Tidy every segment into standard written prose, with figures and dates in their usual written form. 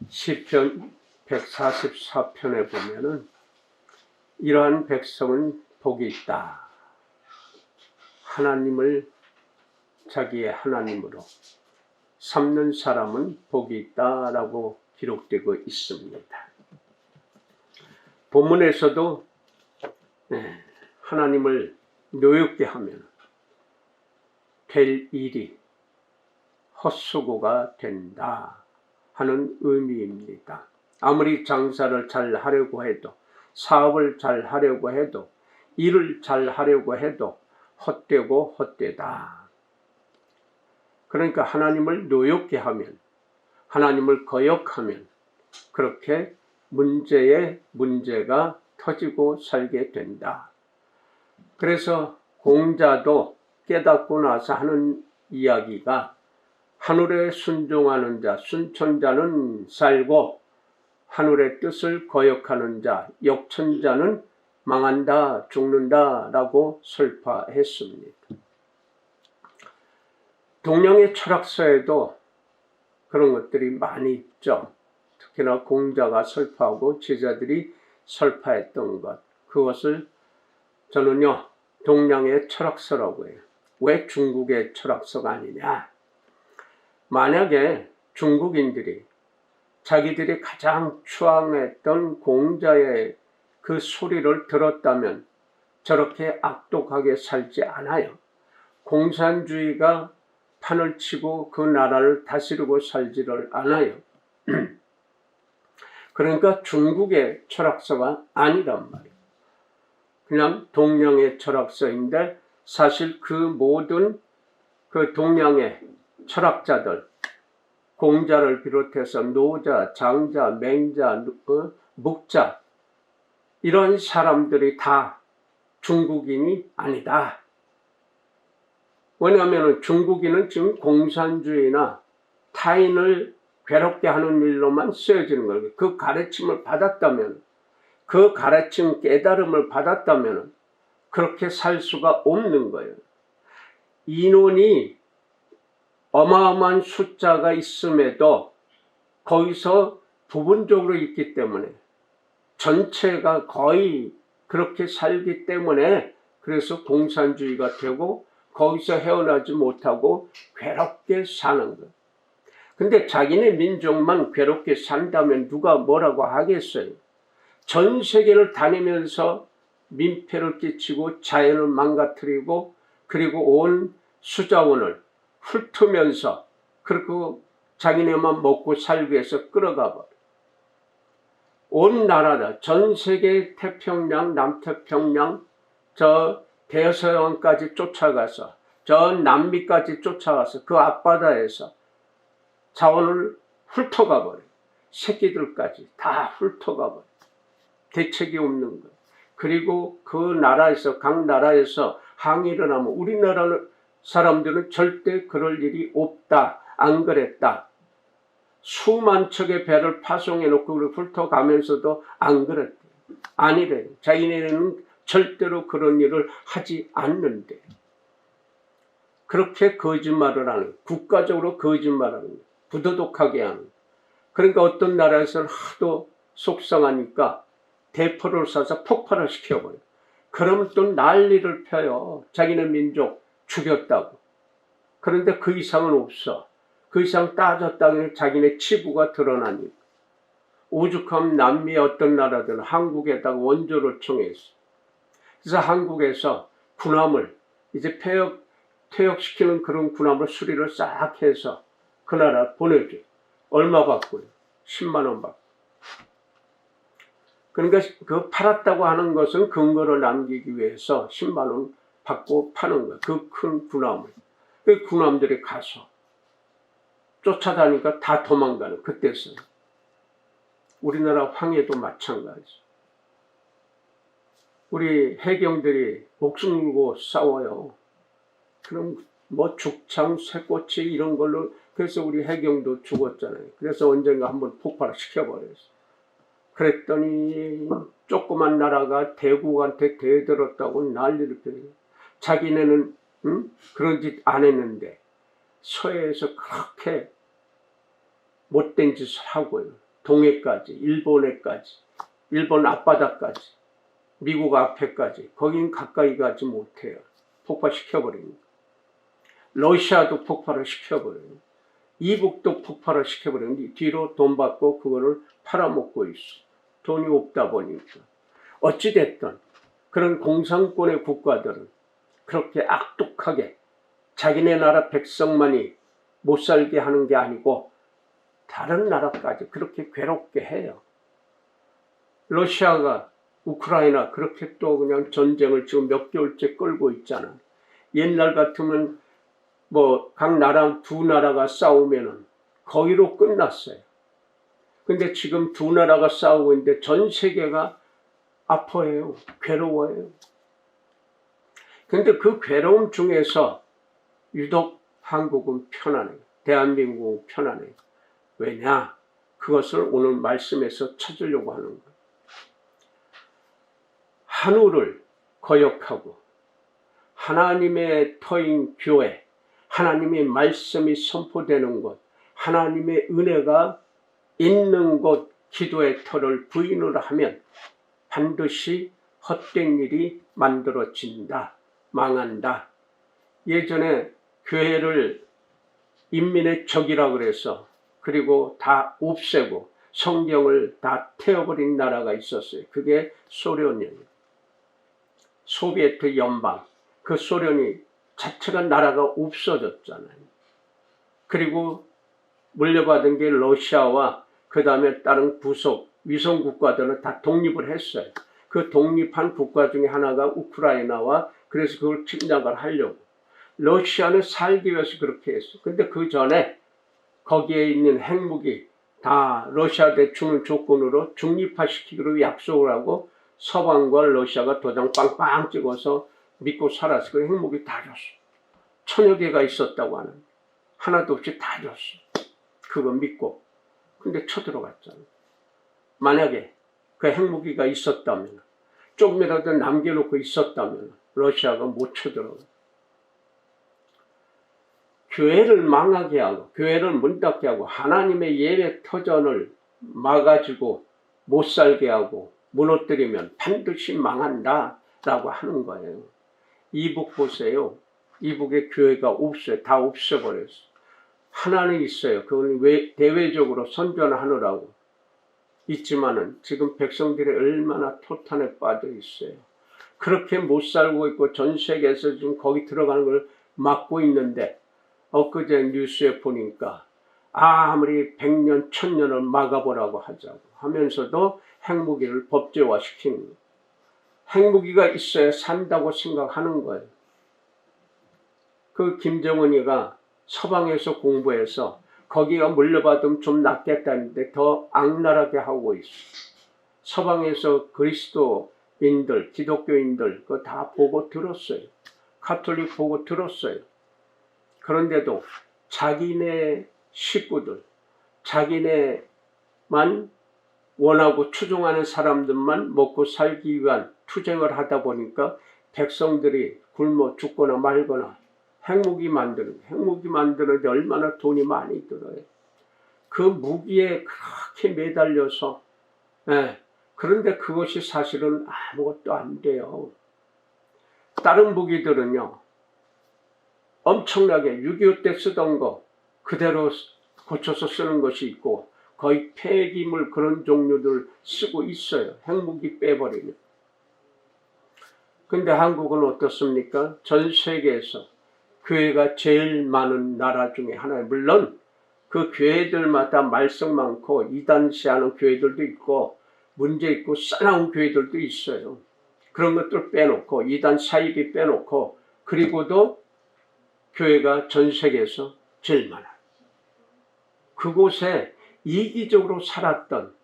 시편 144편에 보면은 이러한 백성은 복이 있다. 하나님을 자기의 하나님으로 삼는 사람은 복이 있다라고 기록되고 있습니다. 본문에서도 하나님을 노엽게 하면 될 일이 헛수고가 된다 하는 의미입니다. 아무리 장사를 잘 하려고 해도, 사업을 잘 하려고 해도, 일을 잘 하려고 해도 헛되고 헛되다. 그러니까 하나님을 노엽게 하면, 하나님을 거역하면 그렇게 문제에 문제가 터지고 살게 된다. 그래서 공자도 깨닫고 나서 하는 이야기가 하늘에 순종하는 자, 순천자는 살고 하늘의 뜻을 거역하는 자, 역천자는 망한다, 죽는다 라고 설파했습니다. 동양의 철학서에도 그런 것들이 많이 있죠. 특히나 공자가 설파하고 제자들이 설파했던 것, 그것을 저는요 동양의 철학서라고 해요. 왜 중국의 철학서가 아니냐? 만약에 중국인들이 자기들이 가장 추앙했던 공자의 그 소리를 들었다면 저렇게 악독하게 살지 않아요. 공산주의가 판을 치고 그 나라를 다스리고 살지를 않아요. 그러니까 중국의 철학서가 아니란 말이에요. 그냥 동양의 철학서인데 사실 그 모든 그 동양의 철학자들, 공자를 비롯해서 노자, 장자, 맹자, 묵자 이런 사람들이 다 중국인이 아니다. 왜냐하면 중국인은 지금 공산주의나 타인을 괴롭게 하는 일로만 쓰여지는 거예요. 그 가르침을 받았다면, 그 가르침 깨달음을 받았다면 그렇게 살 수가 없는 거예요. 인원이 어마어마한 숫자가 있음에도 거기서 부분적으로 있기 때문에 전체가 거의 그렇게 살기 때문에 그래서 공산주의가 되고 거기서 헤어나지 못하고 괴롭게 사는 거예요. 근데 자기네 민족만 괴롭게 산다면 누가 뭐라고 하겠어요? 전 세계를 다니면서 민폐를 끼치고 자연을 망가뜨리고 그리고 온 수자원을 훑으면서 그리고 자기네만 먹고 살기 위해서 끌어가 버려. 온 나라다. 전 세계 태평양, 남태평양, 저 대서양까지 쫓아가서 저 남미까지 쫓아가서 그 앞바다에서 자원을 훑어가 버려. 새끼들까지 다 훑어가 버려. 대책이 없는 거예요. 그리고 그 나라에서 각 나라에서 항의를 하면 우리나라 사람들은 절대 그럴 일이 없다. 안 그랬다. 수만 척의 배를 파송해 놓고 훑어가면서도 안 그랬대. 아니래. 자기네는 절대로 그런 일을 하지 않는데. 그렇게 거짓말을 하는, 국가적으로 거짓말하는, 부도덕하게 하는. 그러니까 어떤 나라에서는 하도 속상하니까 대포를 쏴서 폭발을 시켜버려요. 그러면 또 난리를 펴요. 자기네 민족 죽였다고. 그런데 그 이상은 없어. 그 이상 따졌다면 자기네 치부가 드러나니까. 오죽하면 남미의 어떤 나라들은 한국에다가 원조를 청했어. 그래서 한국에서 군함을 이제 퇴역시키는 그런 군함을 수리를 싹 해서 그 나라 보내줘. 얼마 받고요? 10만 원 받고. 그러니까 그 팔았다고 하는 것은 근거를 남기기 위해서 10만 원 받고 파는 거야. 그 큰 군함을. 그 군함들이 가서 쫓아다니까 다 도망가는 그때서요. 우리나라 황해도 마찬가지죠. 우리 해경들이 목숨 걸고 싸워요. 그럼 뭐 죽창, 쇠꼬치 이런 걸로 그래서 우리 해경도 죽었잖아요. 그래서 언젠가 한번 폭발을 시켜버렸어. 그랬더니 조그만 나라가 대국한테 대들었다고 난리를 펴요. 자기네는 그런 짓 안 했는데 서해에서 그렇게 못된 짓을 하고요. 동해까지, 일본에까지, 일본 앞바다까지, 미국 앞에까지, 거긴 가까이 가지 못해요. 폭파시켜버립니다. 러시아도 폭발을 시켜버려요. 이북도 폭발을 시켜버리는데 뒤로 돈 받고 그거를 팔아먹고 있어. 돈이 없다 보니까. 어찌됐든 그런 공산권의 국가들은 그렇게 악독하게 자기네 나라 백성만이 못 살게 하는 게 아니고 다른 나라까지 그렇게 괴롭게 해요. 러시아가 우크라이나 그렇게 또 그냥 전쟁을 지금 몇 개월째 끌고 있잖아. 옛날 같으면 뭐 각 나라 두 나라가 싸우면은 거기로 끝났어요. 근데 지금 두 나라가 싸우고 있는데 전 세계가 아파해요. 괴로워해요. 근데 그 괴로움 중에서 유독 한국은 편안해요. 대한민국은 편안해요. 왜냐? 그것을 오늘 말씀에서 찾으려고 하는 거예요. 한우를 거역하고 하나님의 터인 교회, 하나님의 말씀이 선포되는 곳, 하나님의 은혜가 있는 곳 기도의 터를 부인을 하면 반드시 헛된 일이 만들어진다. 망한다. 예전에 교회를 인민의 적이라 그래서 그리고 다 없애고 성경을 다 태워버린 나라가 있었어요. 그게 소련이에요. 소비에트 연방. 그 소련이 자체가 나라가 없어졌잖아요. 그리고 물려받은 게 러시아와 그 다음에 다른 부속 위성 국가들은 다 독립을 했어요. 그 독립한 국가 중에 하나가 우크라이나와 그래서 그걸 침략을 하려고. 러시아는 살기 위해서 그렇게 했어요. 근데 그 전에 거기에 있는 핵무기 다 러시아한테 주는 조건으로 중립화시키기로 약속을 하고 서방과 러시아가 도장 빵빵 찍어서 믿고 살았어. 그 핵무기 다 줬어. 1000여 개가 있었다고 하는. 하나도 없이 다 줬어. 그거 믿고. 근데 쳐들어갔잖아. 만약에 그 핵무기가 있었다면, 조금이라도 남겨놓고 있었다면 러시아가 못 쳐들어가. 교회를 망하게 하고 교회를 문 닫게 하고 하나님의 예배 터전을 막아주고 못 살게 하고 무너뜨리면 반드시 망한다 라고 하는 거예요. 이북 보세요. 이북에 교회가 없어요. 다 없애버렸어요. 하나는 있어요. 그건 대외적으로 선전을 하느라고 있지만은 지금 백성들이 얼마나 토탄에 빠져 있어요. 그렇게 못 살고 있고 전 세계에서 지금 거기 들어가는 걸 막고 있는데 엊그제 뉴스에 보니까 아무리 100년, 1000년을 막아보라고 하자고 하면서도 핵무기를 법제화시키는 거예요. 핵무기가 있어야 산다고 생각하는 거예요. 그 김정은이가 서방에서 공부해서 거기가 물려받으면 좀 낫겠다는데 더 악랄하게 하고 있어. 서방에서 그리스도인들, 기독교인들 그거 다 보고 들었어요. 가톨릭 보고 들었어요. 그런데도 자기네 식구들, 자기네만 원하고 추종하는 사람들만 먹고 살기 위한 투쟁을 하다 보니까 백성들이 굶어 죽거나 말거나 핵무기 만드는데 얼마나 돈이 많이 들어요. 그 무기에 그렇게 매달려서 그런데 그것이 사실은 아무것도 안 돼요. 다른 무기들은요. 엄청나게 6.25 때 쓰던 거 그대로 고쳐서 쓰는 것이 있고 거의 폐기물 그런 종류들 쓰고 있어요. 핵무기 빼버리면. 근데 한국은 어떻습니까? 전 세계에서 교회가 제일 많은 나라 중에 하나예요. 물론 그 교회들마다 말썽 많고 이단시하는 교회들도 있고 문제 있고 싸나운 교회들도 있어요. 그런 것들 빼놓고 이단 사이비 빼놓고 그리고도 교회가 전 세계에서 제일 많아요. 그곳에 이기적으로 살았던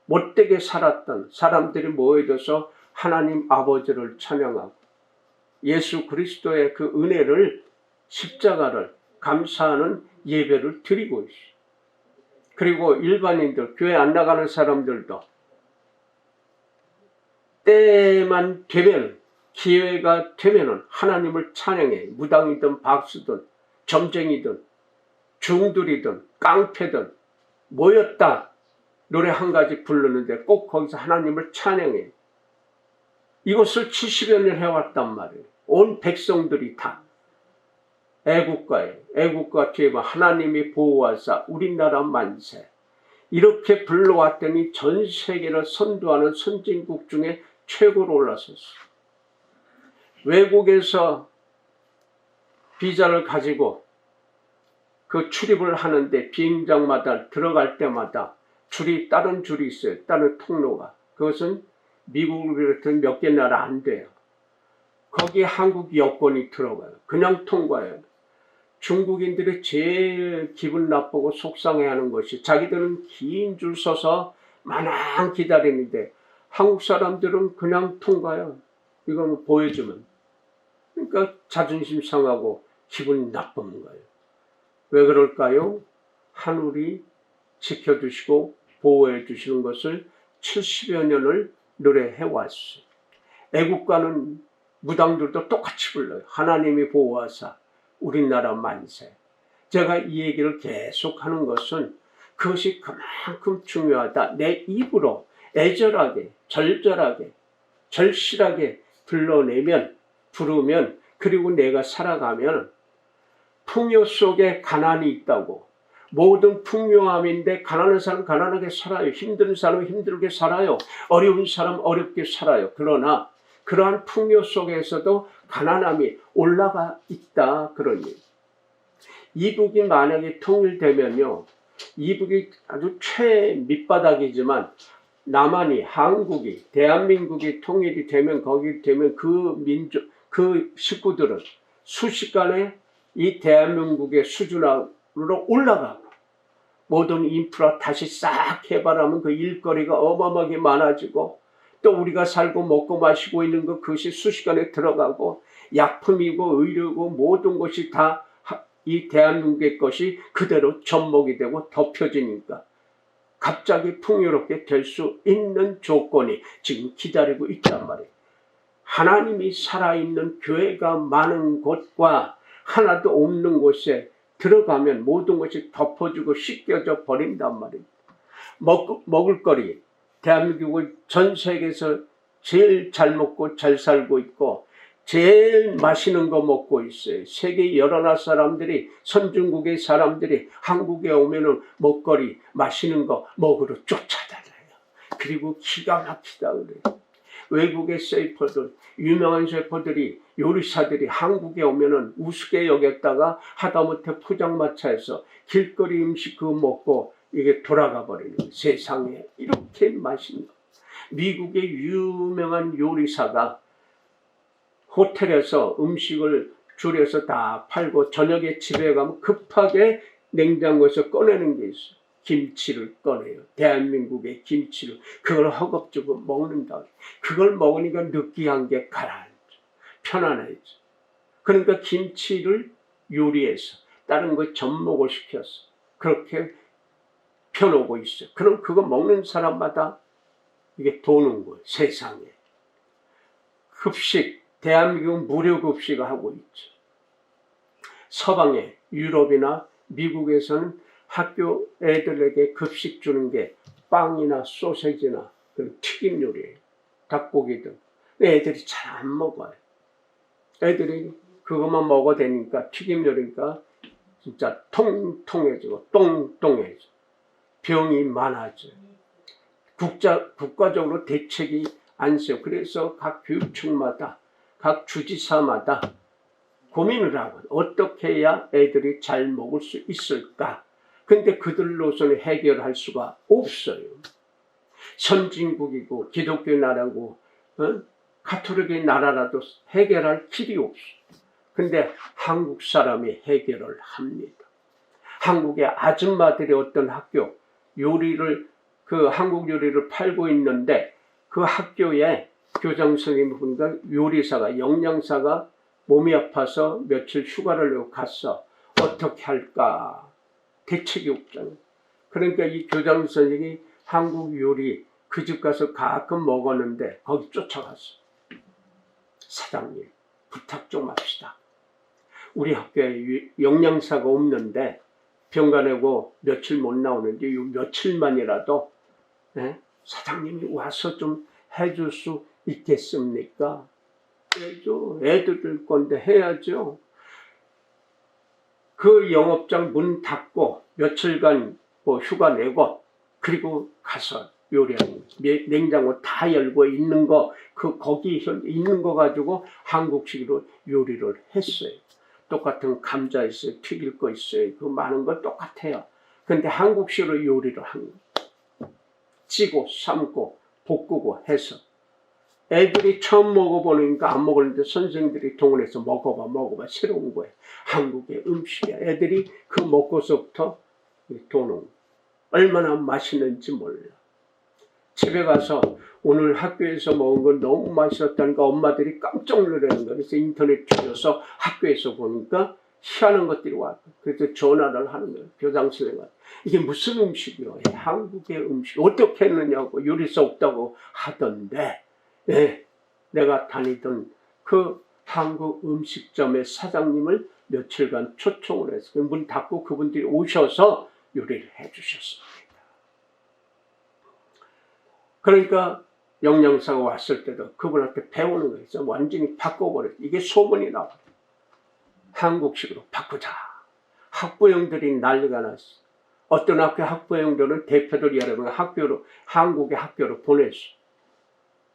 못되게 살았던 사람들이 모여져서 하나님 아버지를 찬양하고 예수 그리스도의 그 은혜를 십자가를 감사하는 예배를 드리고 있어요. 그리고 일반인들 교회 안 나가는 사람들도 때만 되면 기회가 되면은 하나님을 찬양해. 무당이든 박수든 점쟁이든 중들이든 깡패든 모였다를 노래 한 가지 부르는데 꼭 거기서 하나님을 찬양해. 이것을 70여 년 해왔단 말이에요. 온 백성들이 다. 애국가 뒤에 하나님이 보호하사 우리나라 만세. 이렇게 불러왔더니 전 세계를 선도하는 선진국 중에 최고로 올라섰어. 외국에서 비자를 가지고 그 출입을 하는데 비행장마다 들어갈 때마다 다른 줄이 있어요. 다른 통로가. 그것은 미국을 비롯한 몇 개 나라 안 돼요. 거기에 한국 여권이 들어가요. 그냥 통과해요. 중국인들이 제일 기분 나쁘고 속상해하는 것이 자기들은 긴 줄 서서 마냥 기다리는데 한국 사람들은 그냥 통과해요. 이건 보여주면. 그러니까 자존심 상하고 기분이 나쁜 거예요. 왜 그럴까요? 하늘이 지켜주시고 보호해 주시는 것을 70여 년을 노래해왔어요. 애국가는 무당들도 똑같이 불러요. 하나님이 보호하사 우리나라 만세. 제가 이 얘기를 계속하는 것은 그것이 그만큼 중요하다. 내 입으로 애절하게, 절절하게, 절실하게 부르면 그리고 내가 살아가면 풍요 속에 가난이 있다고. 모든 풍요함인데 가난한 사람 가난하게 살아요. 힘든 사람 힘들게 살아요. 어려운 사람 어렵게 살아요. 그러나 그러한 풍요 속에서도 가난함이 올라가 있다. 그러니 이북이 만약에 통일되면요. 이북이 아주 최밑바닥이지만 남한이 한국이 대한민국이 통일이 되면 거기 되면 그 식구들은 순식간에 이 대한민국의 수준으로 올라가고 모든 인프라 다시 싹 개발하면 그 일거리가 어마어마하게 많아지고 또 우리가 살고 먹고 마시고 있는 것 그것이 순식간에 들어가고 약품이고 의료고 모든 것이 다 이 대한민국의 것이 그대로 접목이 되고 덮여지니까 갑자기 풍요롭게 될 수 있는 조건이 지금 기다리고 있단 말이에요. 하나님이 살아있는 교회가 많은 곳과 하나도 없는 곳에 들어가면 모든 것이 덮어지고 씻겨져 버린단 말이에요. 먹을거리 대한민국은 전 세계에서 제일 잘 먹고 잘 살고 있고 제일 맛있는 거 먹고 있어요. 세계 여러 나라 사람들이 선진국의 사람들이 한국에 오면은 먹거리 맛있는 거 먹으러 쫓아다녀요. 그리고 기가 막히다 그래요. 외국의 셰프들 유명한 셰프들이 요리사들이 한국에 오면은 우습게 여겼다가 하다못해 포장마차에서 길거리 음식 그거 먹고 이게 돌아가 버리는 거예요. 세상에 이렇게 맛있는 거. 미국의 유명한 요리사가 호텔에서 음식을 줄여서 다 팔고 저녁에 집에 가면 급하게 냉장고에서 꺼내는 게 있어요. 김치를 꺼내요. 대한민국의 김치를. 그걸 허겁지겁 먹는다. 그걸 먹으니까 느끼한 게 가라앉아. 편안해져. 그러니까 김치를 요리해서 다른 거 접목을 시켜서 그렇게 펴놓고 있어요. 그럼 그거 먹는 사람마다 이게 도는 거예요. 세상에. 급식. 대한민국은 무료급식을 하고 있죠. 서방에 유럽이나 미국에서는 학교 애들에게 급식 주는 게 빵이나 소세지나 튀김 요리예요. 닭고기 등. 애들이 잘 안 먹어요. 애들이 그것만 먹어야 되니까 튀김 요리니까 진짜 통통해지고 똥똥해져. 병이 많아져요. 국가적으로 대책이 안 세요. 그래서 각 교육청마다 각 주지사마다 고민을 하고 어떻게 해야 애들이 잘 먹을 수 있을까? 근데 그들로서는 해결할 수가 없어요. 선진국이고 기독교 나라고 가톨릭의 나라라도 해결할 길이 없어. 근데 한국 사람이 해결을 합니다. 한국의 아줌마들이 어떤 학교 요리를 한국 요리를 팔고 있는데 그 학교에 교장 선생님분과 요리사가 영양사가 몸이 아파서 며칠 휴가를 내고 갔어. 어떻게 할까? 대책이 없잖아요. 그러니까 이 교장 선생님이 한국 요리 그 집 가서 가끔 먹었는데 거기 쫓아갔어. 사장님 부탁 좀 합시다. 우리 학교에 영양사가 없는데 병가 내고 며칠 못 나오는데 요 며칠만이라도 예? 사장님이 와서 좀 해줄 수 있겠습니까? 해야죠. 애들 건데 해야죠. 그 영업장 문 닫고 며칠간 뭐 휴가 내고 그리고 가서 요리하는 거지. 냉장고 다 열고 있는 거, 거기 있는 거 가지고 한국식으로 요리를 했어요. 똑같은 감자 있어요. 튀길 거 있어요. 그 많은 거 똑같아요. 근데 한국식으로 요리를 하는 거예요. 찌고 삶고 볶고 해서 애들이 처음 먹어보니까 안 먹었는데 선생님들이 동원해서 먹어봐 새로운 거예요. 한국의 음식이야. 애들이 그 먹고서부터 도는 얼마나 맛있는지 몰라. 집에 가서 오늘 학교에서 먹은 건 너무 맛있었다니까 엄마들이 깜짝 놀라는 거예요. 그래서 인터넷 줄여서 학교에서 보니까 희한한 것들이 왔고 그래서 전화를 하는 거예요. 교장선생님한테. 이게 무슨 음식이요? 한국의 음식. 어떻게 했느냐고 요리사 없다고 하던데 네, 내가 다니던 그 한국 음식점의 사장님을 며칠간 초청을 해서 문 닫고 그분들이 오셔서 요리를 해주셨습니다. 그러니까 영양사가 왔을 때도 그분한테 배우는 거예요. 완전히 바꿔버렸어요. 이게 소문이 나와요. 한국식으로 바꾸자. 학부형들이 난리가 났어요. 어떤 학교 학부형들은 대표들 여러 명 한국의 학교로 보냈어요.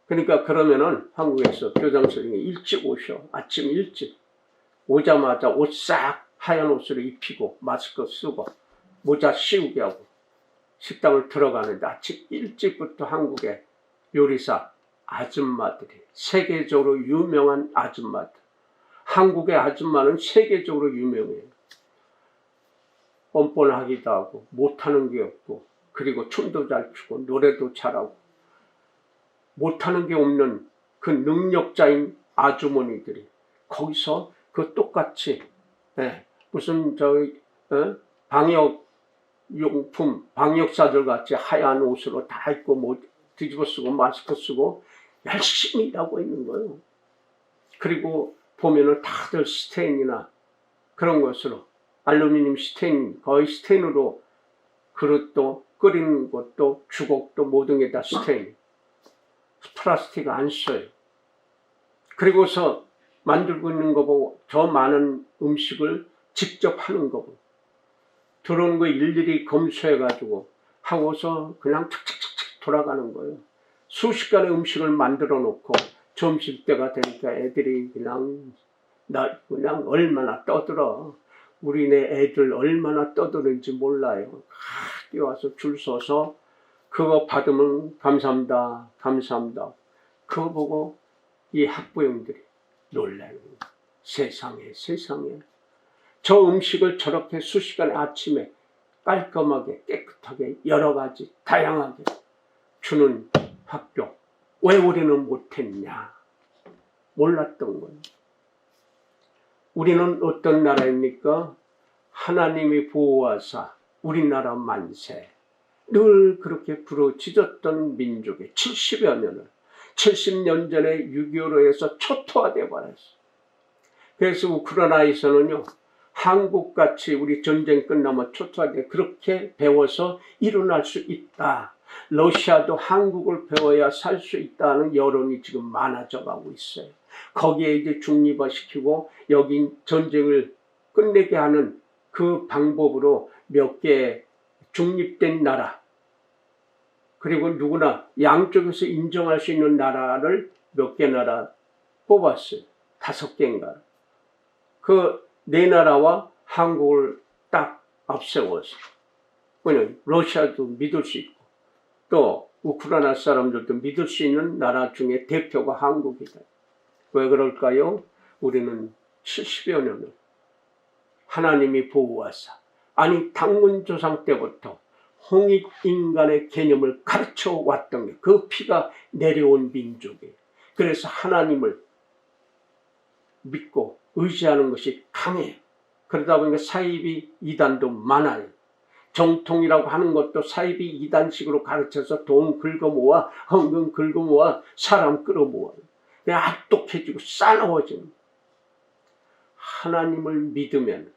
그러니까 그러면은 한국에서 교장 선생님이 일찍 오셔. 아침 일찍. 오자마자 옷 싹 하얀 옷을 입히고 마스크 쓰고 모자 씌우게 하고 식당을 들어가는데 아침 일찍부터 한국의 요리사 아줌마들이 세계적으로 유명한 아줌마들. 한국의 아줌마는 세계적으로 유명해요. 뻔뻔하기도 하고 못하는 게 없고 그리고 춤도 잘 추고 노래도 잘하고 못하는 게 없는 그 능력자인 아주머니들이 거기서 그 똑같이 무슨 방역용품 방역사들 같이 하얀 옷으로 다 입고 뭐 뒤집어 쓰고 마스크 쓰고 열심히 일하고 있는 거예요. 그리고 보면은 다들 스테인이나 그런 것으로 알루미늄 스테인 거의 스테인으로 그릇도 끓이는 것도 주걱도 모든 게 다 스테인. 플라스틱 안 써요. 그리고서 만들고 있는 거 보고 저 많은 음식을 직접 하는 거 보고 들어오는 거 일일이 검수해가지고 하고서 그냥 착착착착 돌아가는 거예요. 수십간의 음식을 만들어 놓고 점심때가 되니까 애들이 그냥 얼마나 떠들어. 우리네 애들 얼마나 떠드는지 몰라요. 뛰어와서 줄 서서 그거 받으면 감사합니다. 감사합니다. 그거 보고 이 학부형들이 놀라는 거예요. 세상에 저 음식을 저렇게 수시간에 아침에 깔끔하게 깨끗하게 여러 가지 다양하게 주는 학교 왜 우리는 못했냐. 몰랐던 거예요. 우리는 어떤 나라입니까? 하나님이 보호하사 우리나라 만세 늘 그렇게 부르짖었던 민족이 70년 전에 6.25로 해서 초토화되어 버렸어요. 그래서 우크라이나에서는요. 한국같이 우리 전쟁 끝나면 초토화돼 그렇게 배워서 일어날 수 있다. 러시아도 한국을 배워야 살 수 있다는 여론이 지금 많아져 가고 있어요. 거기에 이제 중립화시키고 여기 전쟁을 끝내게 하는 그 방법으로 몇 개 중립된 나라 그리고 누구나 양쪽에서 인정할 수 있는 나라를 몇 개 나라 뽑았어요. 5개인가. 그 4나라와 한국을 딱 앞세웠어요. 왜냐면 러시아도 믿을 수 있고 또 우크라이나 사람들도 믿을 수 있는 나라 중에 대표가 한국이다. 왜 그럴까요? 우리는 70여 년을 하나님이 보호하사 아니 당문조상 때부터 홍익인간의 개념을 가르쳐 왔던 게 그 피가 내려온 민족이에요. 그래서 하나님을 믿고 의지하는 것이 강해요. 그러다 보니까 사이비 이단도 많아요. 정통이라고 하는 것도 사이비 이단식으로 가르쳐서 돈 긁어모아 헌금 긁어모아 사람 끌어모아요. 그냥 악독해지고 싸나워지는. 하나님을 믿으면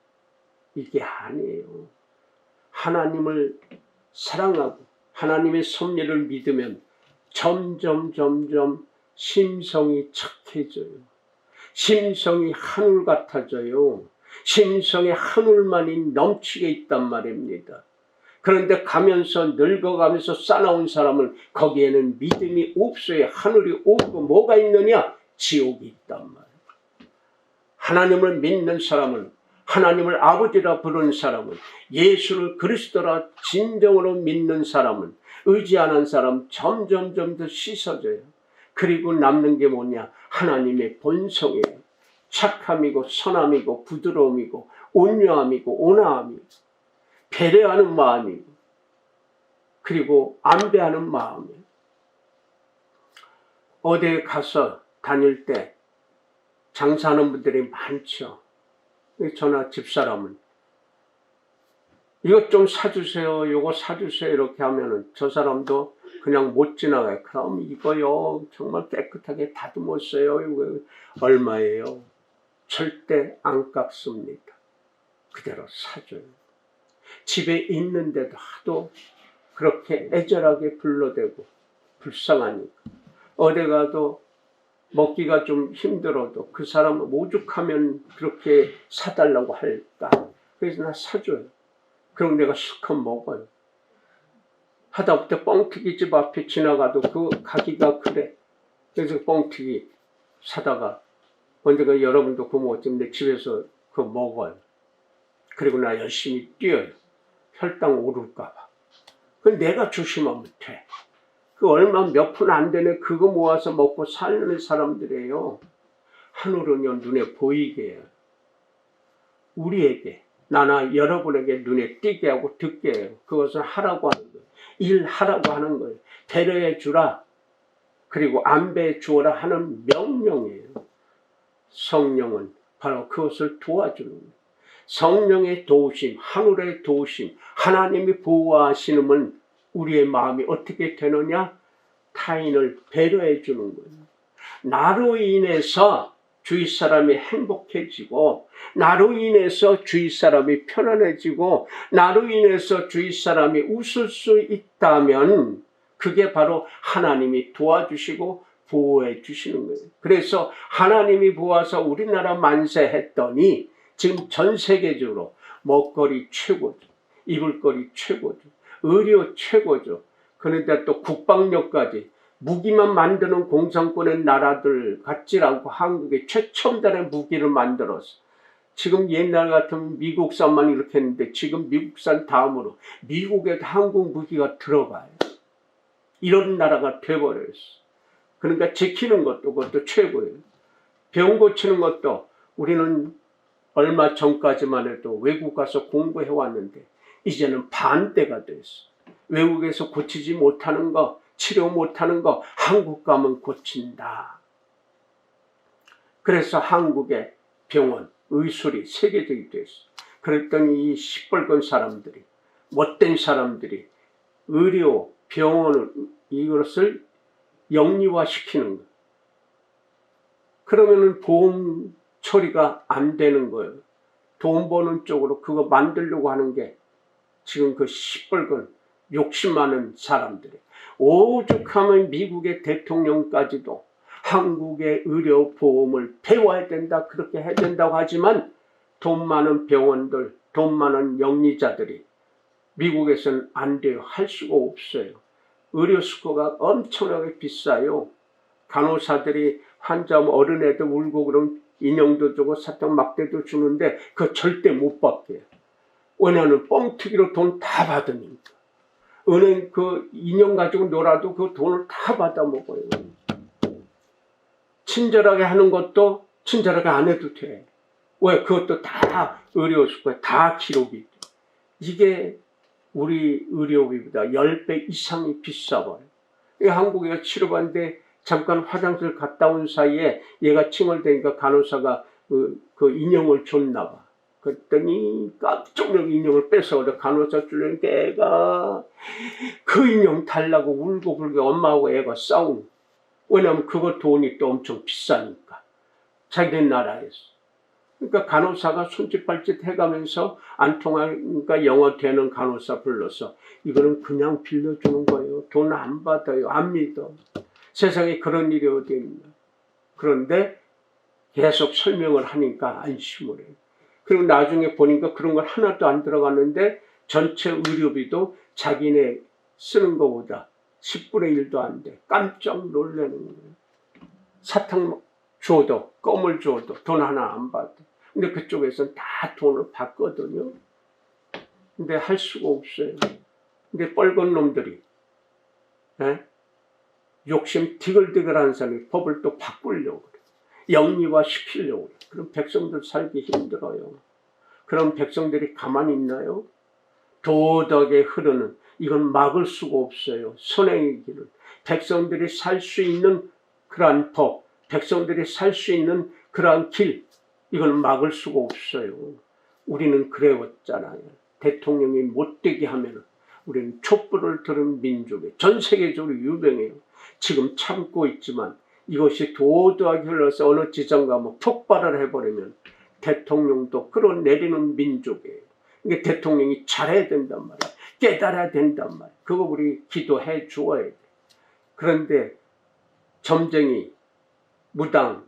이게 아니에요. 하나님을 사랑하고 하나님의 섭리를 믿으면 점점 심성이 착해져요. 심성이 하늘 같아져요. 심성에 하늘만이 넘치게 있단 말입니다. 그런데 가면서 늙어가면서 쌓아온 사람은 거기에는 믿음이 없어요. 하늘이 없고 뭐가 있느냐? 지옥이 있단 말이에요. 하나님을 믿는 사람은, 하나님을 아버지라 부르는 사람은, 예수를 그리스도라 진정으로 믿는 사람은, 의지하는 사람 점점 더 씻어져요. 그리고 남는 게 뭐냐? 하나님의 본성이에요. 착함이고 선함이고 부드러움이고 온유함이고 온화함이고 배려하는 마음이고 그리고 안배하는 마음이에요. 어디에 가서 다닐 때 장사하는 분들이 많죠. 저나 집사람은 이것 좀 사주세요, 이거 사주세요 이렇게 하면은 저 사람도 그냥 못 지나가요. 그럼 이거요 정말 깨끗하게 다듬었어요. 이거 얼마예요? 절대 안 깎습니다. 그대로 사줘요. 집에 있는데도 하도 그렇게 애절하게 불러대고 불쌍하니까 어디 가도 먹기가 좀 힘들어도 그 사람은 오죽하면 그렇게 사달라고 할까. 그래서 나 사줘요. 그럼 내가 실컷 먹어요. 하다못해 뻥튀기 집 앞에 지나가도 그 가기가 그래. 그래서 뻥튀기 사다가 언젠가 여러분도 그거 먹었는데 집에서 그거 먹어요. 그리고 나 열심히 뛰어요. 혈당 오를까봐. 그건 내가 조심하면 돼. 그 얼마 몇 푼 안 되네 그거 모아서 먹고 사는 사람들이에요. 하늘은요 눈에 보이게 해요. 우리에게 나나 여러분에게 눈에 띄게 하고 듣게 해요. 그것은 하라고 하는 거예요. 일하라고 하는 거예요. 배려해 주라. 그리고 안배해 주어라 하는 명령이에요. 성령은 바로 그것을 도와주는 거예요. 성령의 도우심, 하늘의 도우심, 하나님이 보호하시는 우리의 마음이 어떻게 되느냐? 타인을 배려해 주는 거예요. 나로 인해서 주위 사람이 행복해지고, 나로 인해서 주위 사람이 편안해지고, 나로 인해서 주위 사람이 웃을 수 있다면 그게 바로 하나님이 도와주시고 보호해 주시는 거예요. 그래서 하나님이 보아서 우리나라 만세했더니 지금 전 세계적으로 먹거리 최고죠. 입을거리 최고죠. 의료 최고죠. 그런데 또 국방력까지 무기만 만드는 공산권의 나라들 같지 않고 한국에 최첨단의 무기를 만들어서 지금 옛날 같으면 미국산만 이렇게 했는데 지금 미국산 다음으로 미국에도 한국 무기가 들어가요. 이런 나라가 돼버렸어. 그러니까 지키는 것도 그것도 최고예요. 병 고치는 것도 우리는 얼마 전까지만 해도 외국 가서 공부해 왔는데 이제는 반대가 됐어. 외국에서 고치지 못하는 거, 치료 못하는 거 한국 가면 고친다. 그래서 한국의 병원, 의술이 세계적이 됐어. 그랬더니 이 시뻘건 사람들이, 못된 사람들이 의료, 병원을 이것을 영리화시키는 거예요. 그러면은 보험 처리가 안 되는 거예요. 돈 버는 쪽으로 그거 만들려고 하는 게 지금 그 시뻘건 욕심 많은 사람들이 오죽하면 미국의 대통령까지도 한국의 의료보험을 배워야 된다 그렇게 해야 된다고 하지만 돈 많은 병원들, 돈 많은 영리자들이 미국에서는 안 돼요. 할 수가 없어요. 의료수고가 엄청나게 비싸요. 간호사들이 환자 어린애들 울고 그러면 인형도 주고 사탕 막대도 주는데 그거 절대 못 받게 해요. 왜냐하면 뻥튀기로 돈 다 받으니까. 은행 그 인형 가지고 놀아도 그 돈을 다 받아 먹어요. 친절하게 하는 것도 친절하게 안 해도 돼. 왜? 그것도 다 의료수고에 다 기록이 있죠. 이게 우리 의료비보다 10배 이상이 비싸버려요. 한국에 치료받는데 잠깐 화장실 갔다 온 사이에 얘가 칭얼대니까 간호사가 그 인형을 줬나 봐. 그랬더니 깜짝 놀라서 인형을 뺏어오려 간호사 주려니까 애가 그 인형 달라고 울고 불고 엄마하고 애가 싸우고. 왜냐하면 그거 돈이 또 엄청 비싸니까. 자기네 나라에서. 그러니까 간호사가 손짓발짓 해가면서 안 통하니까 영어 되는 간호사 불러서 이거는 그냥 빌려주는 거예요. 돈 안 받아요. 안 믿어. 세상에 그런 일이 어디 있나. 그런데 계속 설명을 하니까 안심을 해요. 그리고 나중에 보니까 그런 걸 하나도 안 들어갔는데 전체 의료비도 자기네 쓰는 것보다 10분의 1도 안 돼. 깜짝 놀라는 거예요. 사탕 줘도 껌을 줘도 돈 하나 안 받아. 근데 그쪽에서는 다 돈을 받거든요. 근데 할 수가 없어요. 근데 뻘건 놈들이 욕심 디글디글한 사람이 법을 또 바꾸려고 그래. 영리화 시키려고 그래. 그럼 백성들 살기 힘들어요. 그럼 백성들이 가만히 있나요? 도덕에 흐르는 이건 막을 수가 없어요. 선행의 길을. 백성들이 살 수 있는 그러한 법, 백성들이 살 수 있는 그러한 길, 이걸 막을 수가 없어요. 우리는 그래왔잖아요. 대통령이 못되게 하면 우리는 촛불을 들은 민족에 전 세계적으로 유명해요. 지금 참고 있지만 이것이 도도하게 흘러서 어느 지점 가면 폭발을 해버리면 대통령도 끌어내리는 민족이에요. 그러니까 대통령이 잘해야 된단 말이에요. 깨달아야 된단 말이에요. 그거 우리 기도해 주어야 돼요. 그런데 점쟁이, 무당,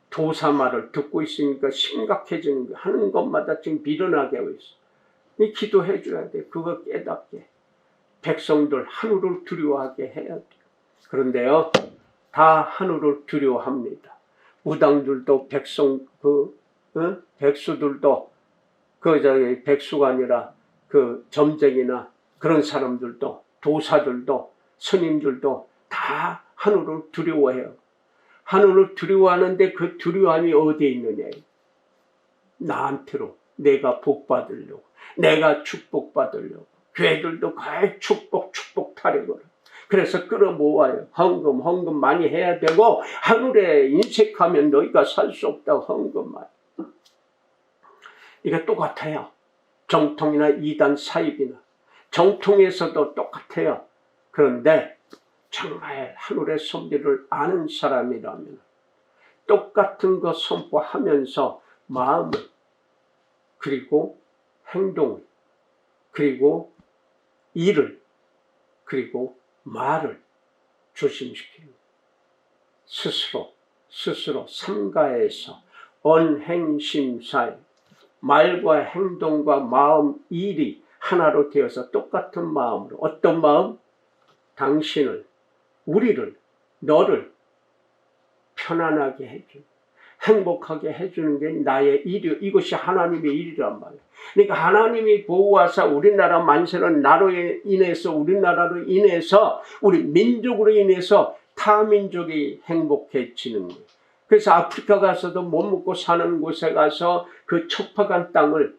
도사 말을 듣고 있으니까 심각해지는 거 하는 것마다 지금 밀어나게 하고 있어. 이 기도해 줘야 돼. 그거 깨닫게. 백성들 하늘을 두려워하게 해야 돼. 그런데요, 다 하늘을 두려워합니다. 무당들도 백수들도 백수가 아니라 그 점쟁이나 그런 사람들도 도사들도 스님들도 다 하늘을 두려워해요. 하늘을 두려워하는데 그 두려움이 어디에 있느냐. 나한테로 내가 복 받으려고, 내가 축복 받으려고. 교회들도 거의 축복 타려고. 그래서 끌어모아요. 헌금 많이 해야 되고 하늘에 인색하면 너희가 살 수 없다고 헌금만. 이게 똑같아요. 정통이나 이단 사입이나 정통에서도 똑같아요. 그런데 정말 하늘의 섭리를 아는 사람이라면 똑같은 것 선포하면서 마음을 그리고 행동을 그리고 일을 그리고 말을 조심시키는 스스로 삼가해서 언행심사에 말과 행동과 마음, 일이 하나로 되어서 똑같은 마음으로 어떤 마음? 당신을, 우리를, 너를 편안하게 해주는, 행복하게 해주는 게 나의 일이요. 이것이 하나님의 일이란 말이에요. 그러니까 하나님이 보호하사 우리나라 만세는 나로 인해서 우리나라로 인해서 우리 민족으로 인해서 타민족이 행복해지는 거예요. 그래서 아프리카 가서도 못 먹고 사는 곳에 가서 그 척박한 땅을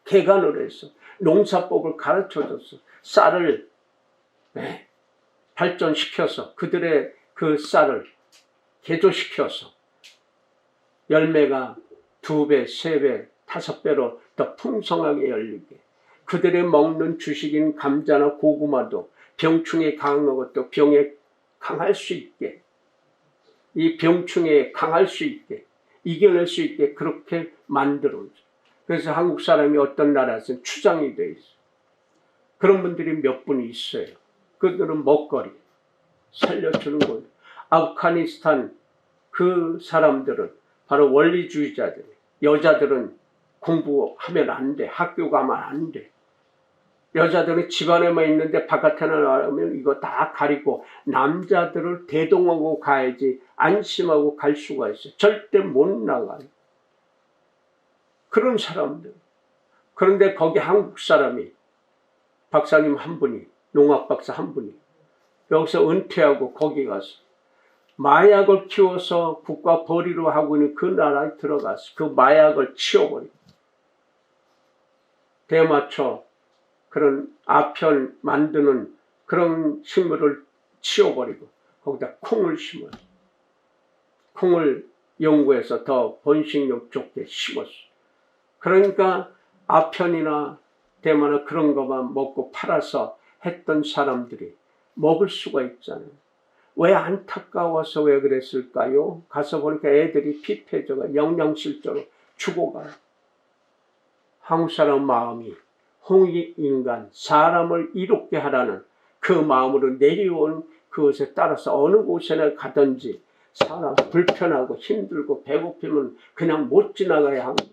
개간을 해서 농사법을 가르쳐줬어. 쌀을 발전시켜서 그들의 그 쌀을 개조시켜서 열매가 2배, 3배, 5배로 더 풍성하게 열리게. 그들의 먹는 주식인 감자나 고구마도 병충해 강한 것도 병에 강할 수 있게, 이 병충해에 강할 수 있게, 이겨낼 수 있게 그렇게 만들어줘. 그래서 한국 사람이 어떤 나라에서는 추장이 돼 있어. 그런 분들이 몇 분 있어요. 그들은 먹거리 살려주는 거예요. 아프가니스탄 그 사람들은 바로 원리주의자들. 여자들은 공부하면 안 돼. 학교 가면 안 돼. 여자들은 집안에만 있는데 바깥에 나가면 이거 다 가리고 남자들을 대동하고 가야지 안심하고 갈 수가 있어요. 절대 못 나가요. 그런 사람들. 그런데 거기 한국 사람이 박사님 한 분이, 농학박사 한 분이 여기서 은퇴하고 거기 가서 마약을 키워서 국가 벌이로 하고 있는 그 나라에 들어가서 그 마약을 치워버리고 대마초 그런 아편 만드는 그런 식물을 치워버리고 거기다 콩을 심었어. 콩을 연구해서 더 번식력 좋게 심었어. 그러니까 아편이나 대마나 그런 것만 먹고 팔아서 했던 사람들이 먹을 수가 있잖아요. 왜 안타까워서 왜 그랬을까요? 가서 보니까 애들이 피폐져가 영양실조로 죽어가요. 한국 사람 마음이 홍익인간, 사람을 이롭게 하라는 그 마음으로 내려온 그것에 따라서 어느 곳에나 가든지 사람 불편하고 힘들고 배고프면 그냥 못 지나가야 합니다.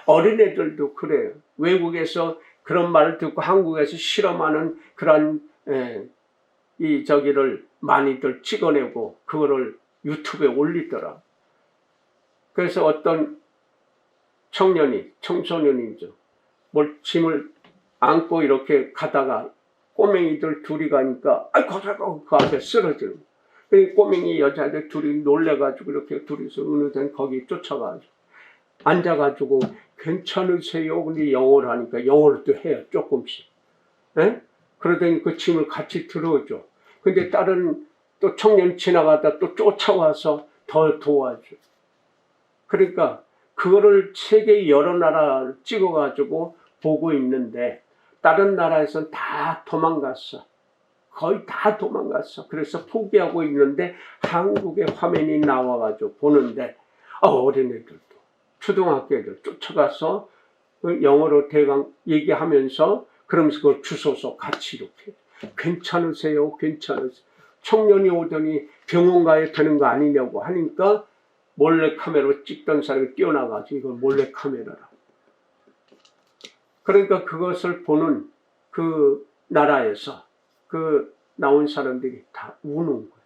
어린애들도 그래요. 외국에서 그런 말을 듣고 한국에서 실험하는 그런 저기를 많이들 찍어내고 그거를 유튜브에 올리더라. 그래서 어떤 청소년이죠. 뭘 짐을 안고 이렇게 가다가 꼬맹이들 둘이 가니까 아이고 그 앞에 쓰러지는 거예요. 그 꼬맹이 여자들 둘이 놀래가지고 이렇게 둘이서 어느 땐 거기 쫓아가지고 앉아가지고 괜찮으세요? 근데 영어를 하니까 영어를 또 해요. 조금씩. 에? 그러더니 그 짐을 같이 들어줘. 근데 다른 또 청년 지나가다 또 쫓아와서 더 도와줘. 그러니까 그거를 세계 여러 나라를 찍어가지고 보고 있는데 다른 나라에서는 다 도망갔어. 거의 다 도망갔어. 그래서 포기하고 있는데 한국의 화면이 나와가지고 보는데 어린애들도 초등학교 애들 쫓아가서 영어로 대강 얘기하면서 그러면서 그걸 주소서 같이 이렇게 괜찮으세요? 괜찮으세요? 청년이 오더니 병원 가야 되는 거 아니냐고 하니까 몰래카메라로 찍던 사람이 뛰어나가지고 이걸 몰래카메라라. 그러니까 그것을 보는 그 나라에서 그 나온 사람들이 다 우는 거예요.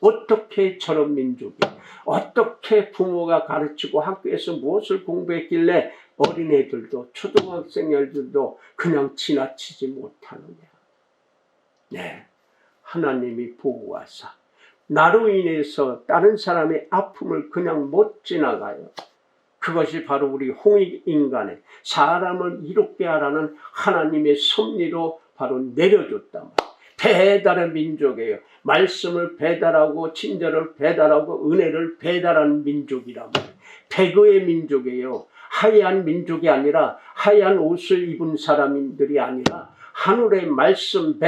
어떻게 저런 민족이, 어떻게 부모가 가르치고 학교에서 무엇을 공부했길래 어린애들도 초등학생들도 그냥 지나치지 못하느냐. 네, 하나님이 보호하사 나로 인해서 다른 사람의 아픔을 그냥 못 지나가요. 그것이 바로 우리 홍익인간의 사람을 이롭게 하라는 하나님의 섭리로 바로 내려줬단 말이에요. 배달의 민족이에요. 말씀을 배달하고 친절을 배달하고 은혜를 배달하는 민족이란 말이에요. 배그의 민족이에요. 하얀 민족이 아니라 하얀 옷을 입은 사람들이 아니라 하늘의 말씀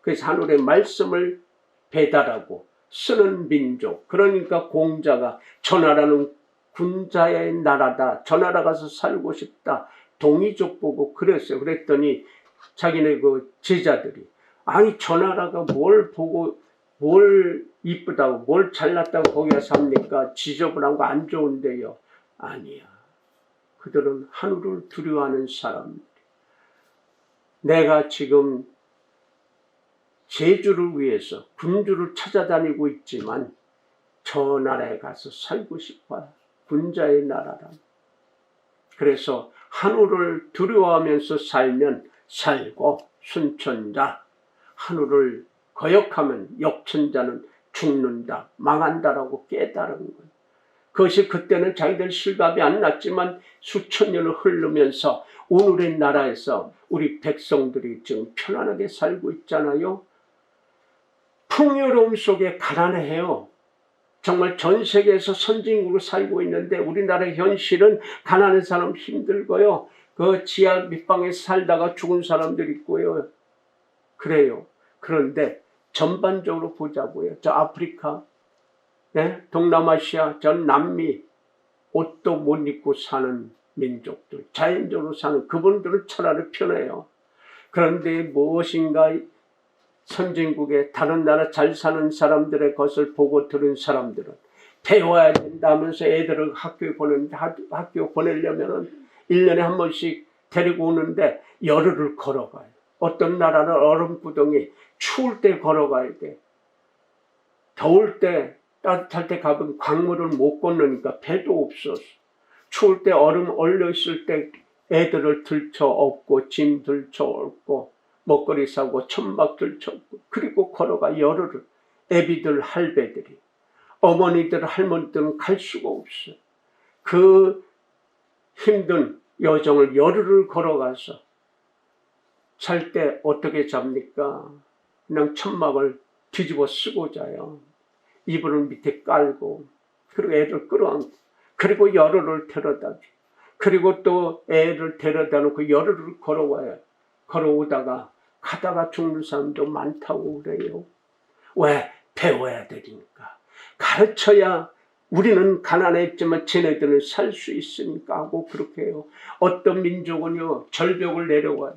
그래서 하늘의 말씀을 배달하고 쓰는 민족. 그러니까 공자가 저 나라는 군자의 나라다. 저 나라 가서 살고 싶다. 동이족 보고 그랬어요. 그랬더니 자기네 그 제자들이 아니 저 나라가 뭘 보고 뭘 이쁘다고 뭘 잘났다고 거기 가서 삽니까? 지저분한 거 안 좋은데요. 아니야. 그들은 하늘을 두려워하는 사람들. 내가 지금 제주를 위해서 군주를 찾아다니고 있지만 저 나라에 가서 살고 싶어요. 군자의 나라라. 그래서 하늘을 두려워하면서 살면 살고 순천자, 하늘을 거역하면 역천자는 죽는다, 망한다라고 깨달은 거예요. 그것이 그때는 자기들 실감이 안 났지만 수천 년을 흐르면서 오늘의 나라에서 우리 백성들이 지금 편안하게 살고 있잖아요. 풍요로움 속에 가난해요. 정말 전 세계에서 선진국으로 살고 있는데 우리나라의 현실은 가난한 사람 힘들고요. 그 지하 밑방에서 살다가 죽은 사람들 있고요. 그래요. 그런데 전반적으로 보자고요. 저 아프리카, 네? 동남아시아, 전 남미 옷도 못 입고 사는 민족들, 자연적으로 사는 그분들은 차라리 편해요. 그런데 무엇인가 선진국의 다른 나라 잘 사는 사람들의 것을 보고 들은 사람들은 배워야 된다면서 애들을 학교 보내려면은 1년에 한 번씩 데리고 오는데 열흘을 걸어가요. 어떤 나라는 얼음구덩이 추울 때 걸어가야 돼. 더울 때 따뜻할 때 가면 강물을 못 건너니까 배도 없었어. 추울 때 얼음 얼려 있을 때 애들을 들쳐 업고 짐 들쳐 업고 먹거리 사고 천막 들쳤고 그리고 걸어가 열흘을 애비들 할배들이 어머니들 할머니들은 갈 수가 없어. 그 힘든 여정을 열흘을 걸어가서 잘 때 어떻게 잡니까? 그냥 천막을 뒤집어 쓰고 자요. 이불을 밑에 깔고 그리고 애들 끌어안고 그리고 열흘을 데려다 줘. 그리고 또 애를 데려다 놓고 열흘을 걸어와요. 걸어오다가 가다가 죽는 사람도 많다고 그래요. 왜? 배워야 되니까. 가르쳐야 우리는 가난했지만 쟤네들은 살 수 있으니까 하고 그렇게 해요. 어떤 민족은요 절벽을 내려와요.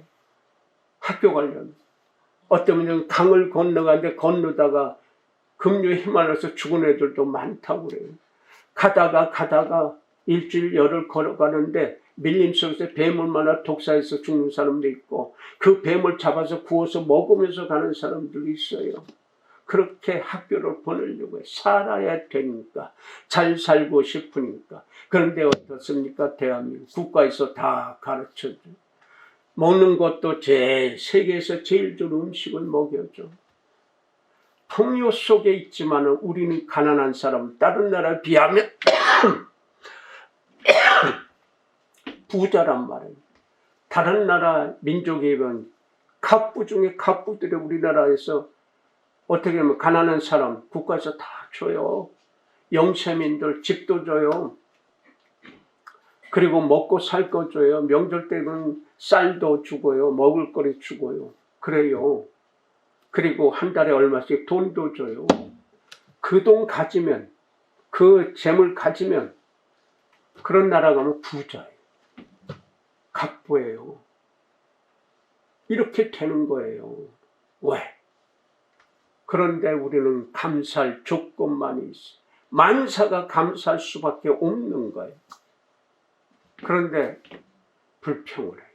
학교 가려면. 어떤 민족은 강을 건너가는데 건너다가 급류에 휘말려서 죽은 애들도 많다고 그래요. 가다가 일주일 열흘 걸어가는데 밀림 속에서 뱀을마나 독사해서 죽는 사람도 있고 그 뱀을 잡아서 구워서 먹으면서 가는 사람들이 있어요. 그렇게 학교를 보내려고 해요. 살아야 되니까. 잘 살고 싶으니까. 그런데 어떻습니까? 대한민국 국가에서 다 가르쳐줘. 먹는 것도 세계에서 제일 좋은 음식을 먹여줘. 풍요 속에 있지만 우리는 가난한 사람, 다른 나라에 비하면 부자란 말이에요. 다른 나라 민족에 비하면 갑부 중에 갑부들이 우리나라에서 어떻게 하면 가난한 사람 국가에서 다 줘요. 영세민들 집도 줘요. 그리고 먹고 살 거 줘요. 명절 때는 쌀도 주고요. 먹을 거리 주고요. 그래요. 그리고 한 달에 얼마씩 돈도 줘요. 그 돈 가지면, 그 재물 가지면 그런 나라 가면 부자예요. 갑부예요. 이렇게 되는 거예요. 왜? 그런데 우리는 감사할 조건만이 있어요. 만사가 감사할 수밖에 없는 거예요. 그런데 불평을 해요.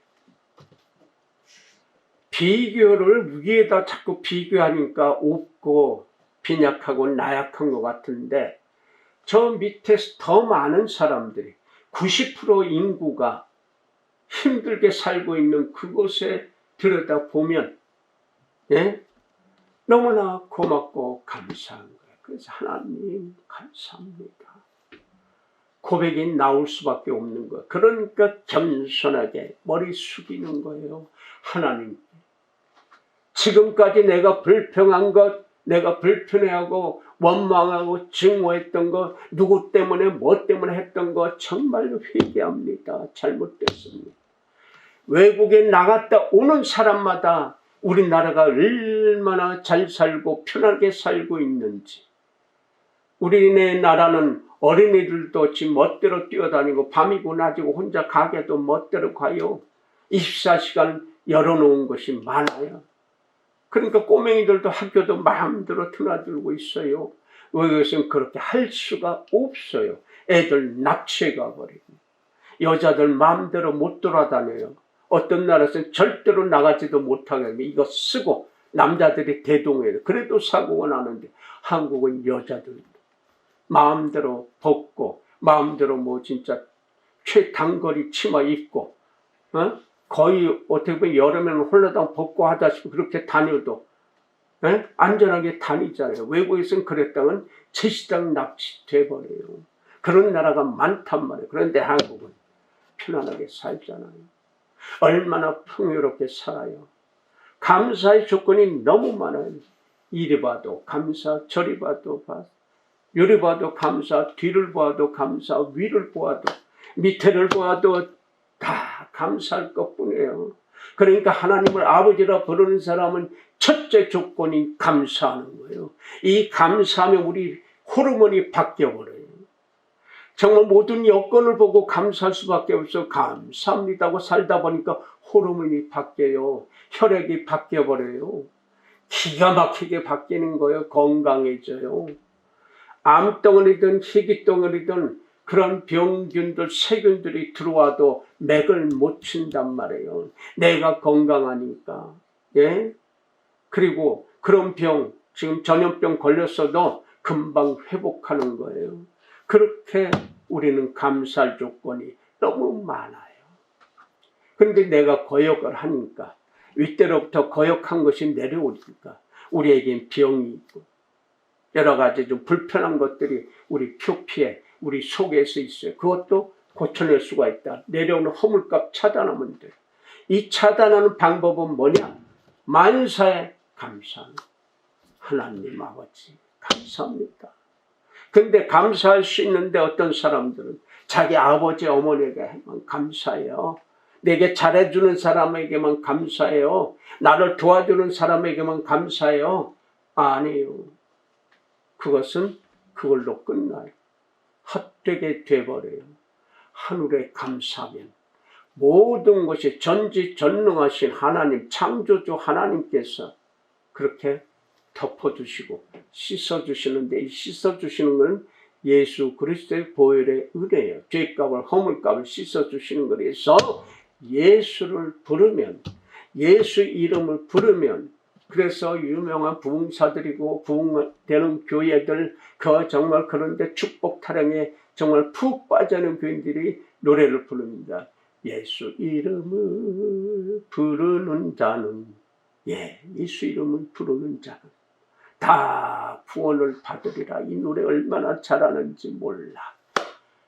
비교를 위에다 자꾸 비교하니까 없고 빈약하고 나약한 것 같은데 저 밑에서 더 많은 사람들이 90% 인구가 힘들게 살고 있는 그곳에 들여다보면 너무나 고맙고 감사한 거예요. 그래서 하나님 감사합니다. 고백이 나올 수밖에 없는 거예요. 그러니까 겸손하게 머리 숙이는 거예요. 하나님, 지금까지 내가 불평한 것, 내가 불편해하고 원망하고 증오했던 것, 누구 때문에 뭐 때문에 했던 것 정말로 회개합니다. 잘못됐습니다. 외국에 나갔다 오는 사람마다 우리나라가 얼마나 잘 살고 편하게 살고 있는지. 우리네 나라는 어린이들도 지금 멋대로 뛰어다니고 밤이고 낮이고 혼자 가게도 멋대로 가요. 24시간 열어놓은 것이 많아요. 그러니까 꼬맹이들도 학교도 마음대로 드나들고 있어요. 외국에서는 그렇게 할 수가 없어요. 애들 납치해 가버리고. 여자들 마음대로 못 돌아다녀요. 어떤 나라에서는 절대로 나가지도 못하게 하면 이거 쓰고 남자들이 대동해요. 그래도 사고가 나는데 한국은 여자들 마음대로 벗고 마음대로 뭐 진짜 최단거리 치마 입고 거의 어떻게 보면 여름에는 홀라당 벗고 하다시피 그렇게 다녀도 안전하게 다니잖아요. 외국에서는 그랬다면 제시당 납치돼 버려요. 그런 나라가 많단 말이에요. 그런데 한국은 편안하게 살잖아요. 얼마나 풍요롭게 살아요. 감사의 조건이 너무 많아요. 이리 봐도 감사, 저리 봐도 요리 봐도 감사, 뒤를 봐도 감사, 위를 보아도 밑에를 보아도 다 감사할 것뿐이에요. 그러니까 하나님을 아버지라 부르는 사람은 첫째 조건이 감사하는 거예요. 이 감사하면 우리 호르몬이 바뀌어버려요. 정말 모든 여건을 보고 감사할 수밖에 없어. 감사합니다 하고 살다 보니까 호르몬이 바뀌어요. 혈액이 바뀌어버려요. 기가 막히게 바뀌는 거예요. 건강해져요. 암덩어리든 희귀덩어리든 그런 병균들, 세균들이 들어와도 맥을 못 친단 말이에요. 내가 건강하니까. 그리고 그런 병, 지금 전염병 걸렸어도 금방 회복하는 거예요. 그렇게 우리는 감사할 조건이 너무 많아요. 그런데 내가 거역을 하니까 윗대로부터 거역한 것이 내려오니까 우리에겐 병이 있고 여러 가지 좀 불편한 것들이 우리 표피에 우리 속에서 있어요. 그것도 고쳐낼 수가 있다. 내려오는 허물값 차단하면 돼요. 이 차단하는 방법은 뭐냐? 만사에 감사하는 하나님 아버지 감사합니다. 근데 감사할 수 있는데 어떤 사람들은 자기 아버지 어머니에게만 감사해요. 내게 잘해주는 사람에게만 감사해요. 나를 도와주는 사람에게만 감사해요. 아니에요. 그것은 그걸로 끝나요. 헛되게 돼버려요. 하늘에 감사하면 모든 것이 전지전능하신 하나님, 창조주 하나님께서 그렇게 덮어주시고 씻어주시는데, 이 씻어주시는 것은 예수 그리스도의 보혈의 은혜예요. 죄값을, 허물값을 씻어주시는 거라서 예수를 부르면, 예수 이름을 부르면, 그래서 유명한 부흥사들이고 부흥되는 교회들, 정말 그런데 축복 타령에 정말 푹 빠져있는 교인들이 노래를 부릅니다. 예수 이름을 부르는 자는, 예수 이름을 부르는 자는 다 구원을 받으리라. 이 노래 얼마나 잘하는지 몰라.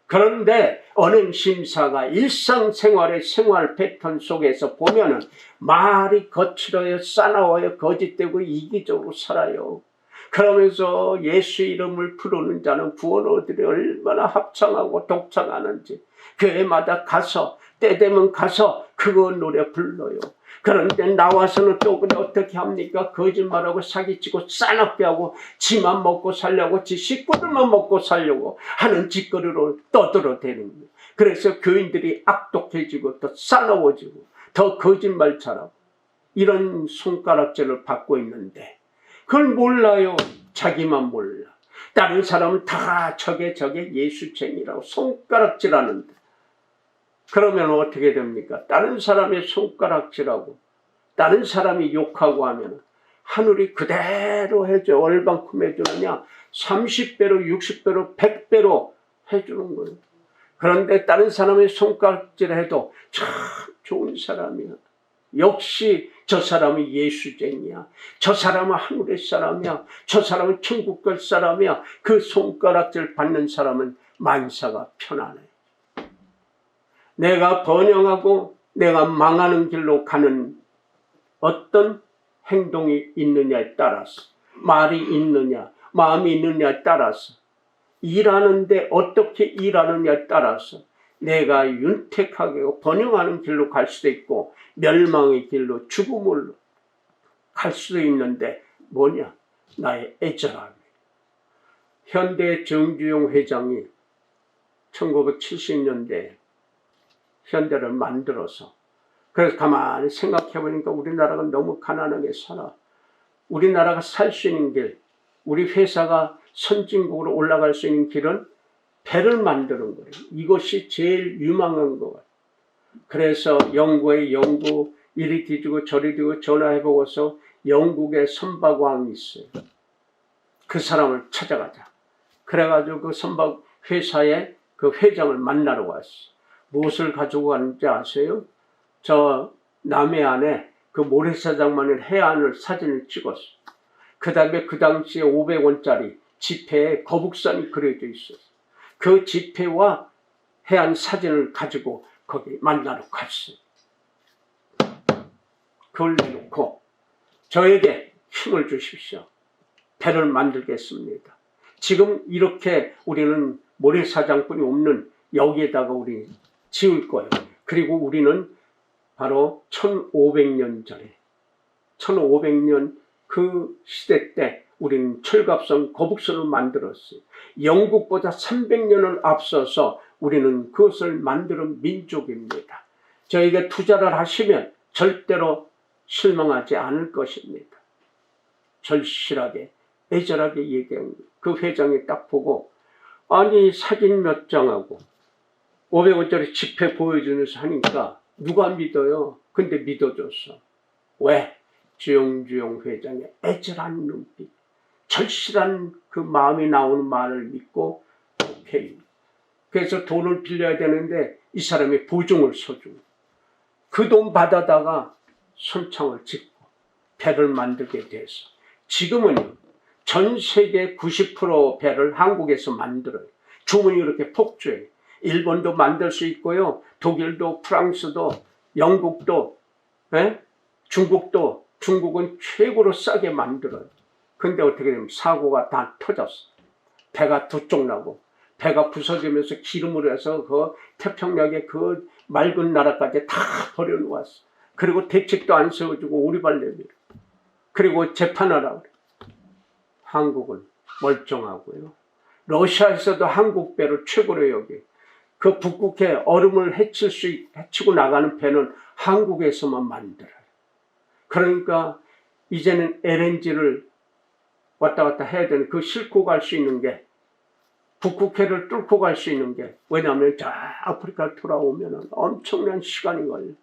그런데 언행 심사가 일상생활의 생활 패턴 속에서 보면은 말이 거칠어요, 싸나워요, 거짓되고 이기적으로 살아요. 그러면서 예수 이름을 부르는 자는 구원 얻으리 얼마나 합창하고 독창하는지, 교회마다 가서 때 되면 가서 그거 노래 불러요. 그런데 나와서는 또 그래 어떻게 합니까? 거짓말하고 사기치고 싸납게 하고 지만 먹고 살려고, 지 식구들만 먹고 살려고 하는 짓거리로 떠들어대는 거예요. 그래서 교인들이 악독해지고 더 싸나워지고 더 거짓말 잘하고 이런 손가락질을 받고 있는데, 그걸 몰라요. 자기만 몰라. 다른 사람은 다 저게 예수쟁이라고 손가락질하는데, 그러면 어떻게 됩니까? 다른 사람의 손가락질하고 다른 사람이 욕하고 하면 하늘이 그대로 해줘. 얼만큼 해주느냐? 30배로 60배로 100배로 해주는 거예요. 그런데 다른 사람의 손가락질을 해도 참 좋은 사람이야. 역시 저 사람은 예수쟁이야. 저 사람은 하늘의 사람이야. 저 사람은 천국 갈 사람이야. 그 손가락질 받는 사람은 만사가 편안해. 내가 번영하고 내가 망하는 길로 가는 어떤 행동이 있느냐에 따라서, 말이 있느냐, 마음이 있느냐에 따라서, 일하는데 어떻게 일하느냐에 따라서 내가 윤택하게 번영하는 길로 갈 수도 있고 멸망의 길로, 죽음으로 갈 수도 있는데 뭐냐? 나의 애절함. 현대 정주영 회장이 1970년대 현대를 만들어서, 그래서 가만히 생각해 보니까 우리나라가 너무 가난하게 살아. 우리나라가 살 수 있는 길, 우리 회사가 선진국으로 올라갈 수 있는 길은 배를 만드는 거예요. 이것이 제일 유망한 것 같아요. 그래서 영국에 연구, 이리 뒤지고 저리 뒤지고 전화해보고서 영국에 선박왕이 있어요. 그 사람을 찾아가자. 그래가지고 그 선박 회사의 그 회장을 만나러 왔어요. 무엇을 가지고 가는지 아세요? 저 남해안에 그 모래사장만을 해안을 사진을 찍었어요. 그 다음에 그 당시에 500원짜리 지폐에 거북선이 그려져 있었어요. 그 지폐와 해안 사진을 가지고 거기 만나러 갔어요. 그걸 내놓고 저에게 힘을 주십시오. 배를 만들겠습니다. 지금 이렇게 우리는 모래사장뿐이 없는 여기에다가 우리 지을 거예요. 그리고 우리는 바로 1500년 전에, 1500년 그 시대 때 우리는 철갑선, 거북선을 만들었어요. 영국보다 300년을 앞서서 우리는 그것을 만드는 민족입니다. 저에게 투자를 하시면 절대로 실망하지 않을 것입니다. 절실하게, 애절하게 얘기한 거예요. 그 회장이 딱 보고, 아니 사진 몇 장하고 500원짜리 지폐 보여주면서 하니까 누가 믿어요? 근데 믿어줬어. 왜? 주영주영 회장의 애절한 눈빛, 절실한 그 마음이 나오는 말을 믿고 오케이. 그래서 돈을 빌려야 되는데 이 사람이 보증을 서주고 그 돈 받아다가 선창을 짓고 배를 만들게 돼서 지금은요 전 세계 90% 배를 한국에서 만들어요. 주문이 그렇게 폭주해요. 일본도 만들 수 있고요. 독일도, 프랑스도, 영국도, 중국도, 중국은 최고로 싸게 만들어요. 근데 어떻게 되면 사고가 다 터졌어. 배가 두 쪽 나고, 배가 부서지면서 기름으로 해서 그 태평양의 그 맑은 나라까지 다 버려놓았어. 그리고 대책도 안 세워주고 오리발 내밀어. 그리고 재판하라고 그래. 한국은 멀쩡하고요. 러시아에서도 한국 배를 최고로 여기. 그 북극해 얼음을 헤치고 나가는 배는 한국에서만 만들어요. 그러니까 이제는 LNG를 왔다 갔다 해야 되는, 그 싣고 갈 수 있는 게, 북극해를 뚫고 갈 수 있는 게, 왜냐하면 저 아프리카 돌아오면 엄청난 시간이 걸려.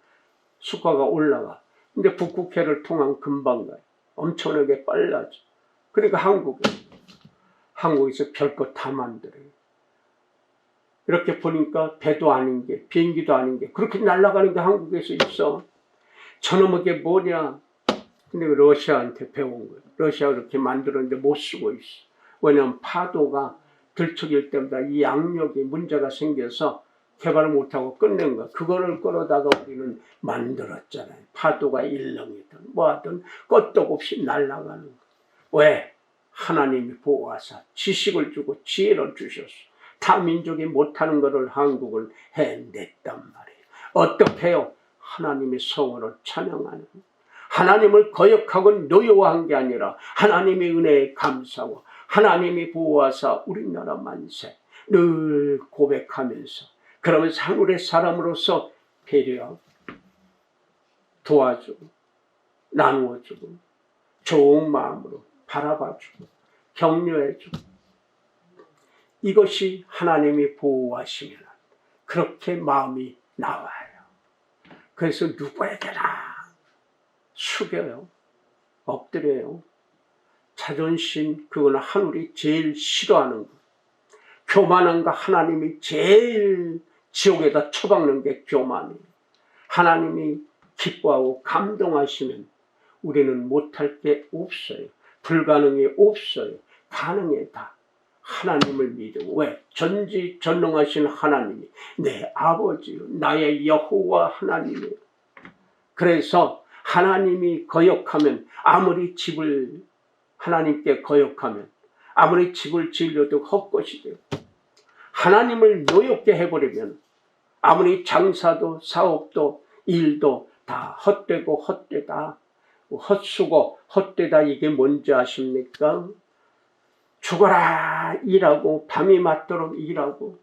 수가가 올라가. 근데 북극해를 통한 금방 가요. 엄청나게 빨라져. 그러니까 한국에서 별것 다 만들어요. 이렇게 보니까 배도 아닌 게, 비행기도 아닌 게, 그렇게 날아가는 게 한국에서 있어. 저놈에게 뭐냐? 근데 러시아한테 배운 거예요. 러시아가 그렇게 만들었는데 못 쓰고 있어. 왜냐하면 파도가 들썩일 때마다 이 양력이 문제가 생겨서 개발을 못하고 끝낸 거야. 그거를 끌어다가 우리는 만들었잖아요. 파도가 일렁이든 뭐하든 끄떡없이 날아가는 거야. 왜? 하나님이 보호하사 지식을 주고 지혜를 주셨어. 타 민족이 못하는 것을 한국을 해냈단 말이에요. 어떻게 해요? 하나님의 성으로 찬양하는, 하나님을 거역하고 노여워한 게 아니라 하나님의 은혜에 감사하고 하나님이 보호하사 우리나라 만세 늘 고백하면서, 그러면서 하늘의 사람으로서 배려하고 도와주고 나누어주고 좋은 마음으로 바라봐주고 격려해주고, 이것이 하나님이 보호하시면 그렇게 마음이 나와요. 그래서 누구에게나 숙여요. 엎드려요. 자존심, 그거는 하늘이 제일 싫어하는 거. 교만한 거 하나님이 제일 지옥에다 처박는 게 교만이에요. 하나님이 기뻐하고 감동하시면 우리는 못할 게 없어요. 불가능이 없어요. 가능해 다. 하나님을 믿고. 왜? 전지전능하신 하나님이 내 아버지요, 나의 여호와 하나님이에요. 그래서 하나님이 거역하면, 아무리 집을 하나님께 거역하면 아무리 집을 지으려도 헛것이 되고, 하나님을 노엽게 해버리면 아무리 장사도 사업도 일도 다 헛되고 헛되다, 헛수고 헛되다. 이게 뭔지 아십니까? 죽어라 일하고 밤이 맞도록 일하고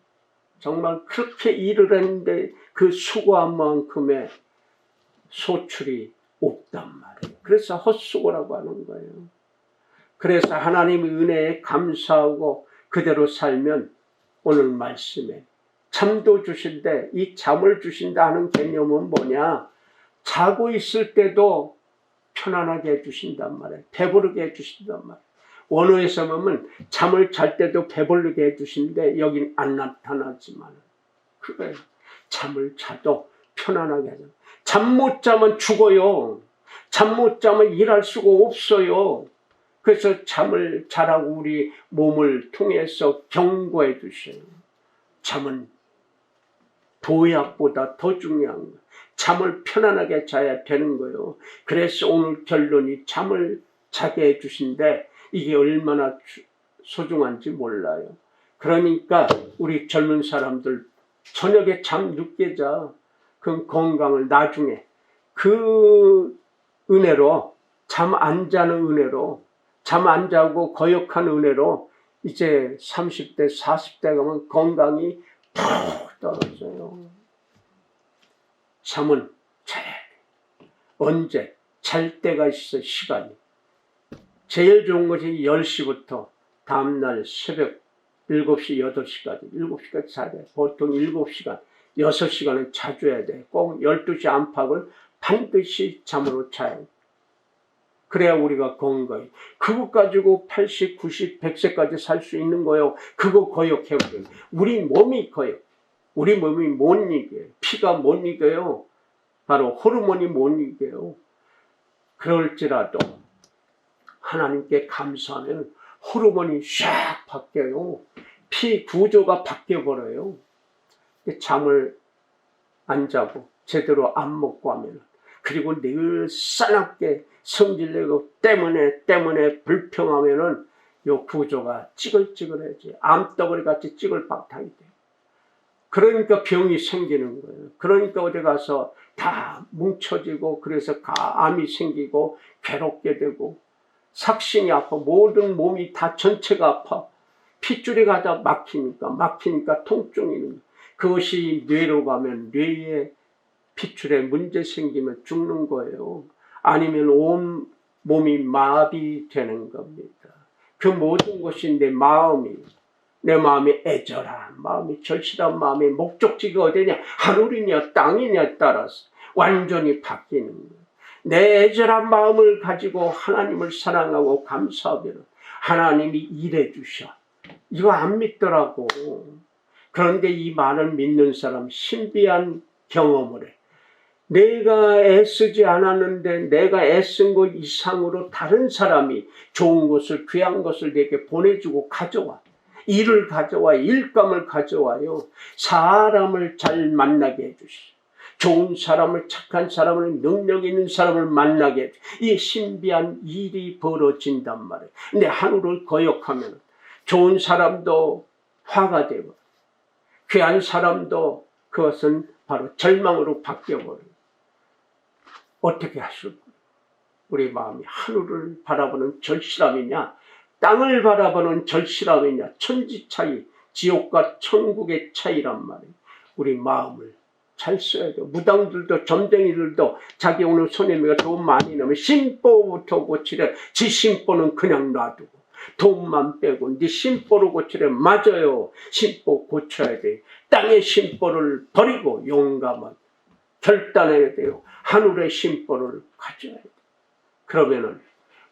정말 그렇게 일을 했는데 그 수고한 만큼의 소출이 없단 말이에요. 그래서 헛수고라고 하는 거예요. 그래서 하나님의 은혜에 감사하고 그대로 살면 오늘 말씀에 잠도 주신데, 이 잠을 주신다 하는 개념은 뭐냐? 자고 있을 때도 편안하게 해주신단 말이에요. 배부르게 해주신단 말이에요. 원어에서 보면 잠을 잘 때도 배부르게 해주시는데 여긴 안 나타나지만 그거예요. 잠을 자도 편안하게 하죠. 잠 못 자면 죽어요. 잠 못 자면 일할 수가 없어요. 그래서 잠을 자라고 우리 몸을 통해서 경고해 주셔요. 잠은 도약보다 더 중요한 거예요. 잠을 편안하게 자야 되는 거예요. 그래서 오늘 결론이 잠을 자게 해주신데 이게 얼마나 소중한지 몰라요. 그러니까 우리 젊은 사람들 저녁에 잠 늦게 자. 그럼 건강을 나중에 그 은혜로, 잠 안 자는 은혜로, 잠 안 자고 거역하는 은혜로 이제 30대 40대 가면 건강이 푹 떨어져요. 잠은 자야 돼. 언제? 잘 때가 있어. 시간이 제일 좋은 것이 10시부터 다음날 새벽 7시, 8시까지 7시까지 자야 돼. 보통 7시간, 6시간은 자줘야 돼. 꼭 12시 안팎을 반드시 잠으로 자야 돼. 그래야 우리가 건강해. 그거 가지고 80, 90, 100세까지 살 수 있는 거예요. 그거 거역해버리면 우리 몸이 거역. 우리 몸이 못 이겨요. 피가 못 이겨요. 바로 호르몬이 못 이겨요. 그럴지라도 하나님께 감사하면 호르몬이 샥 바뀌어요. 피 구조가 바뀌어버려요. 잠을 안 자고 제대로 안 먹고 하면, 그리고 늘 싸납게 성질내고 때문에 불평하면은 요 구조가 찌글찌글해지, 암덩어리 같이 찌글박탕이 돼요. 그러니까 병이 생기는 거예요. 그러니까 어디 가서 다 뭉쳐지고, 그래서 암이 생기고 괴롭게 되고 삭신이 아파. 모든 몸이 다 전체가 아파. 핏줄이 가다 막히니까 통증이 있는 거예요. 그것이 뇌로 가면 뇌에 핏줄에 문제 생기면 죽는 거예요. 아니면 온 몸이 마비되는 겁니다. 그 모든 것이 내 마음이 애절한 마음이 절실한 마음의 목적지가 어디냐, 하늘이냐 땅이냐에 따라서 완전히 바뀌는 거예요. 내 애절한 마음을 가지고 하나님을 사랑하고 감사하면 하나님이 일해 주셔. 이거 안 믿더라고. 그런데 이 말을 믿는 사람 신비한 경험을 해. 내가 애쓰지 않았는데 내가 애쓴 것 이상으로 다른 사람이 좋은 것을, 귀한 것을 내게 보내주고 가져와. 일을 가져와, 일감을 가져와요. 사람을 잘 만나게 해주시오. 좋은 사람을, 착한 사람을, 능력 있는 사람을 만나게 해주시오. 이 신비한 일이 벌어진단 말이에요. 근데 하늘을 거역하면 좋은 사람도 화가 되고 귀한 사람도 그것은 바로 절망으로 바뀌어버려요. 어떻게 하실까요? 우리 마음이 하늘을 바라보는 절실함이냐, 땅을 바라보는 절실함이냐, 천지 차이, 지옥과 천국의 차이란 말이에요. 우리 마음을 잘 써야 돼요. 무당들도 점쟁이들도 자기 오늘 손님이가 돈 많이 넣으면 심보부터 고치래. 지 심보는 그냥 놔두고 돈만 빼고 네 심보로 고치래. 맞아요. 심보 고쳐야 돼. 땅의 심보를 버리고 용감하게 결단해야 돼요. 하늘의 심보를 가져야 돼요. 그러면은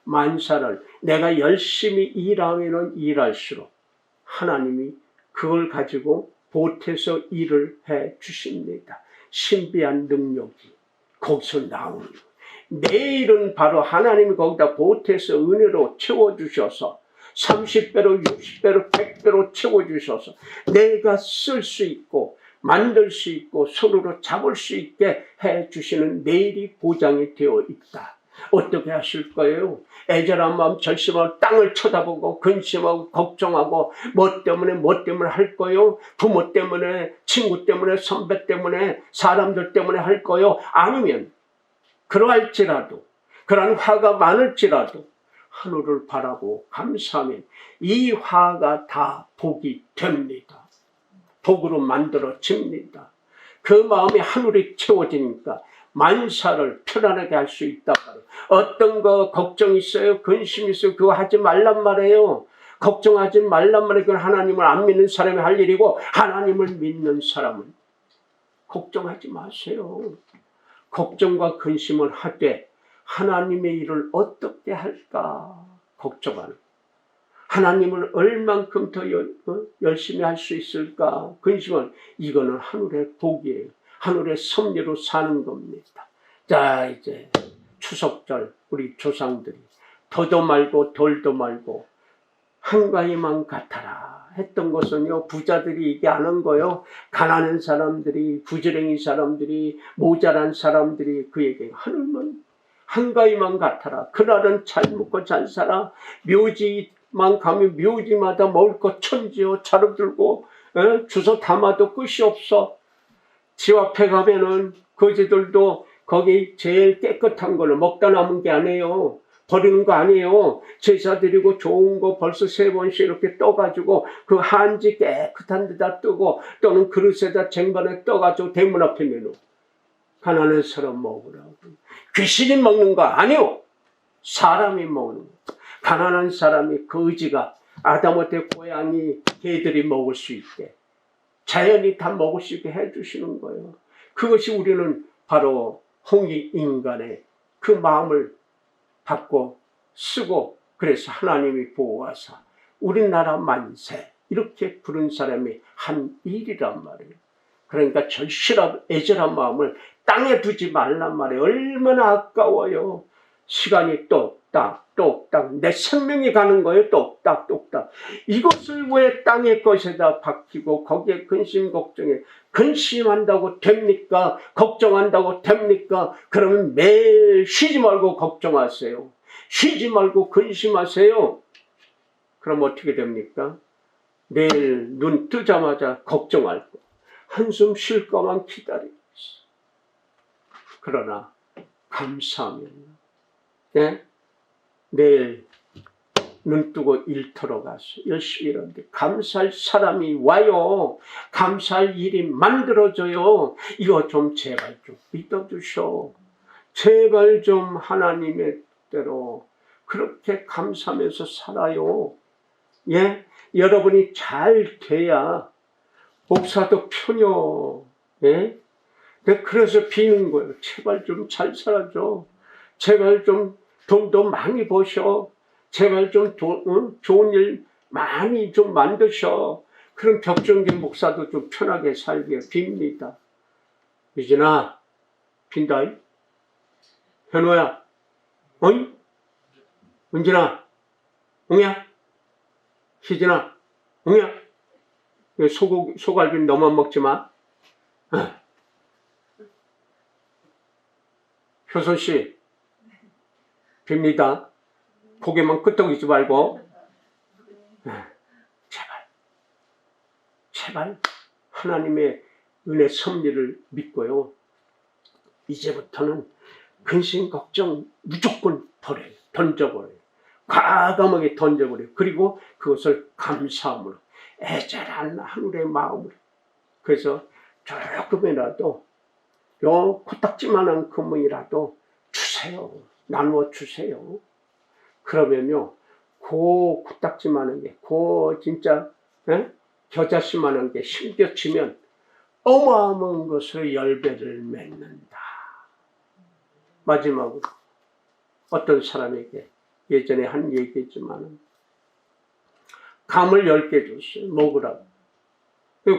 만사를 내가 열심히 일하면은 일할수록 하나님이 그걸 가지고 보태서 일을 해 주십니다. 신비한 능력이 거기서 나오는 거예요. 내일은 바로 하나님이 거기다 보태서 은혜로 채워주셔서 30배로 60배로 100배로 채워주셔서 내가 쓸 수 있고 만들 수 있고 손으로 잡을 수 있게 해주시는 내일이 보장이 되어 있다. 어떻게 하실 거예요? 애절한 마음, 절심하고 땅을 쳐다보고 근심하고 걱정하고 뭐 때문에 할 거예요? 부모 때문에, 친구 때문에, 선배 때문에, 사람들 때문에 할 거예요? 아니면 그러할지라도, 그런 화가 많을지라도 하늘을 바라고 감사하면 이 화가 다 복이 됩니다. 복으로 만들어집니다. 그 마음이 하늘이 채워지니까 만사를 편안하게 할 수 있단 말이에요. 어떤 거 걱정 있어요? 근심 있어요? 그거 하지 말란 말이에요. 걱정하지 말란 말이에요. 그건 하나님을 안 믿는 사람이 할 일이고 하나님을 믿는 사람은 걱정하지 마세요. 걱정과 근심을 하되 하나님의 일을 어떻게 할까 걱정하는, 하나님을 얼만큼 더 열심히 할 수 있을까 근심은, 이거는 하늘의 복이에요. 하늘의 섭리로 사는 겁니다. 자, 이제 추석절 우리 조상들이 더도 말고 덜도 말고 한가위만 같아라 했던 것은요, 부자들이 얘기하는 거요. 가난한 사람들이, 부지런히 사람들이, 모자란 사람들이 그 얘기, 하늘만 한가위만 같아라. 그날은 잘 먹고 잘 살아. 묘지만 가면 묘지마다 먹을 것 천지요. 차로 들고 주워 담아도 끝이 없어. 집 앞에 가면은 거지들도 거기 제일 깨끗한 걸로 먹다 남은 게 아니에요. 버리는 거 아니에요. 제사 드리고 좋은 거 벌써 3번씩 이렇게 떠가지고 그 한지 깨끗한 데다 뜨고 또는 그릇에다 쟁반에 떠가지고 대문 앞에 내놓고 가난한 사람 먹으라고. 귀신이 먹는 거 아니요. 사람이 먹는 거. 가난한 사람이 그 의지가 아담한테 고양이 개들이 먹을 수 있게 자연이 다 먹을 수 있게 해주시는 거예요. 그것이 우리는 바로 홍익인간의 그 마음을 받고 쓰고, 그래서 하나님이 보호하사 우리나라 만세 이렇게 부른 사람이 한 일이란 말이에요. 그러니까 절실한 애절한 마음을 땅에 두지 말란 말이에요. 얼마나 아까워요. 시간이 똑딱 내 생명이 가는 거예요. 똑딱 이것을 왜 땅의 것에다 박히고 거기에 근심 걱정해. 근심한다고 됩니까? 걱정한다고 됩니까? 그러면 매일 쉬지 말고 걱정하세요. 쉬지 말고 근심하세요. 그럼 어떻게 됩니까? 내일 눈 뜨자마자 걱정할 거, 한숨 쉴 거만 기다리고 있어. 그러나 감사하면 내일 눈 뜨고 일터로 가서 열심히 일하는데 감사할 사람이 와요. 감사할 일이 만들어져요. 이거 좀 제발 좀 믿어주셔. 제발 좀 하나님의 대로 그렇게 감사하면서 살아요. 예? 여러분이 잘 돼야 목사도 편요. 예? 그래서 비는 거예요. 제발 좀 잘 살아줘. 제발 좀 돈도 많이 버셔. 제발 좀 좋은 일 많이 좀 만드셔. 그럼 벽정기 목사도 좀 편하게 살게 빕니다. 유진아, 빈다. 현호야, 어이? 은진아, 웅이야, 희진아, 웅이야. 소갈비 너무 먹지 마. 효선씨, 빕니다. 고개만 끄덕이지 말고. 제발 하나님의 은혜 섭리를 믿고요. 이제부터는 근심 걱정 무조건 버려요. 던져버려요. 과감하게 던져버려요. 그리고 그것을 감사함으로 애절한 하늘의 마음으로. 그래서 조금이라도 요 코딱지만한 금이라도 주세요. 나누어 주세요. 그러면요, 그 코딱지만한 게, 그 진짜 겨자씨만한 게 심겨치면 어마어마한 것으로 열배를 맺는다. 마지막으로 어떤 사람에게 예전에 한 얘기지만 감을 10개 줬어요. 먹으라고.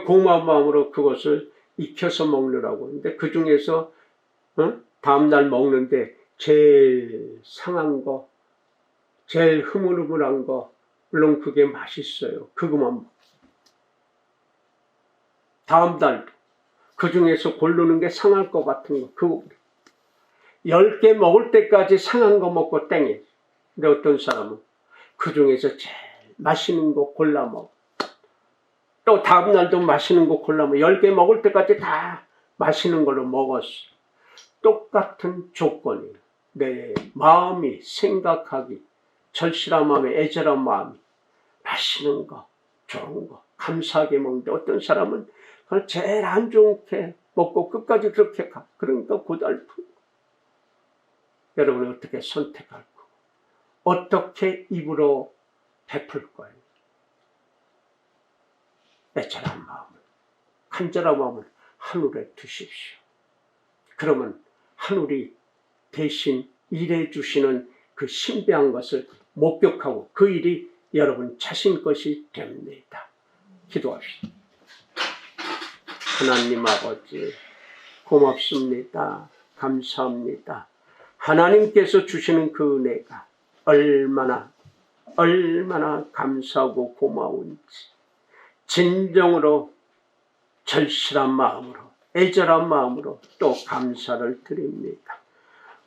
고마운 마음으로 그것을 익혀서 먹느라고. 근데 그 중에서 다음날 먹는데 제일 상한 거, 제일 흐물흐물한 거, 물론 그게 맛있어요. 그것만 먹어. 다음 날 그 중에서 고르는 게 상할 것 같은 거, 그거 10개 먹을 때까지 상한 거 먹고 땡이에요. 근데 어떤 사람은 그 중에서 제일 맛있는 거 골라 먹어. 또 다음 날도 맛있는 거 골라 먹어. 10개 먹을 때까지 다 맛있는 걸로 먹었어. 똑같은 조건이에요. 내 마음이 생각하기, 절실한 마음에 애절한 마음이 맛있는 거, 좋은 거, 감사하게 먹는데 어떤 사람은 그걸 제일 안 좋게 먹고 끝까지 그렇게 가. 그러니까 고달픈 거. 여러분은 어떻게 선택할 거? 어떻게 입으로 베풀 거예요? 애절한 마음을, 간절한 마음을 하늘에 두십시오. 그러면 하늘이 대신 일해 주시는 그 신비한 것을 목격하고 그 일이 여러분 자신 것이 됩니다. 기도합시다. 하나님 아버지, 고맙습니다. 감사합니다. 하나님께서 주시는 그 은혜가 얼마나 감사하고 고마운지 진정으로 절실한 마음으로 애절한 마음으로 또 감사를 드립니다.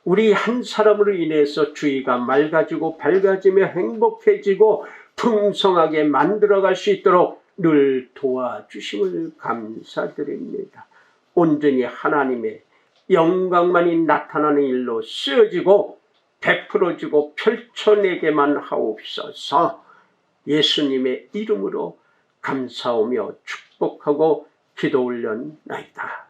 우리 한 사람으로 인해서 주위가 맑아지고 밝아지며 행복해지고 풍성하게 만들어갈 수 있도록 늘 도와주심을 감사드립니다. 온전히 하나님의 영광만이 나타나는 일로 쓰여지고 베풀어지고 펼쳐내게만 하옵소서. 예수님의 이름으로 감사하며 축복하고 기도 올렸나이다.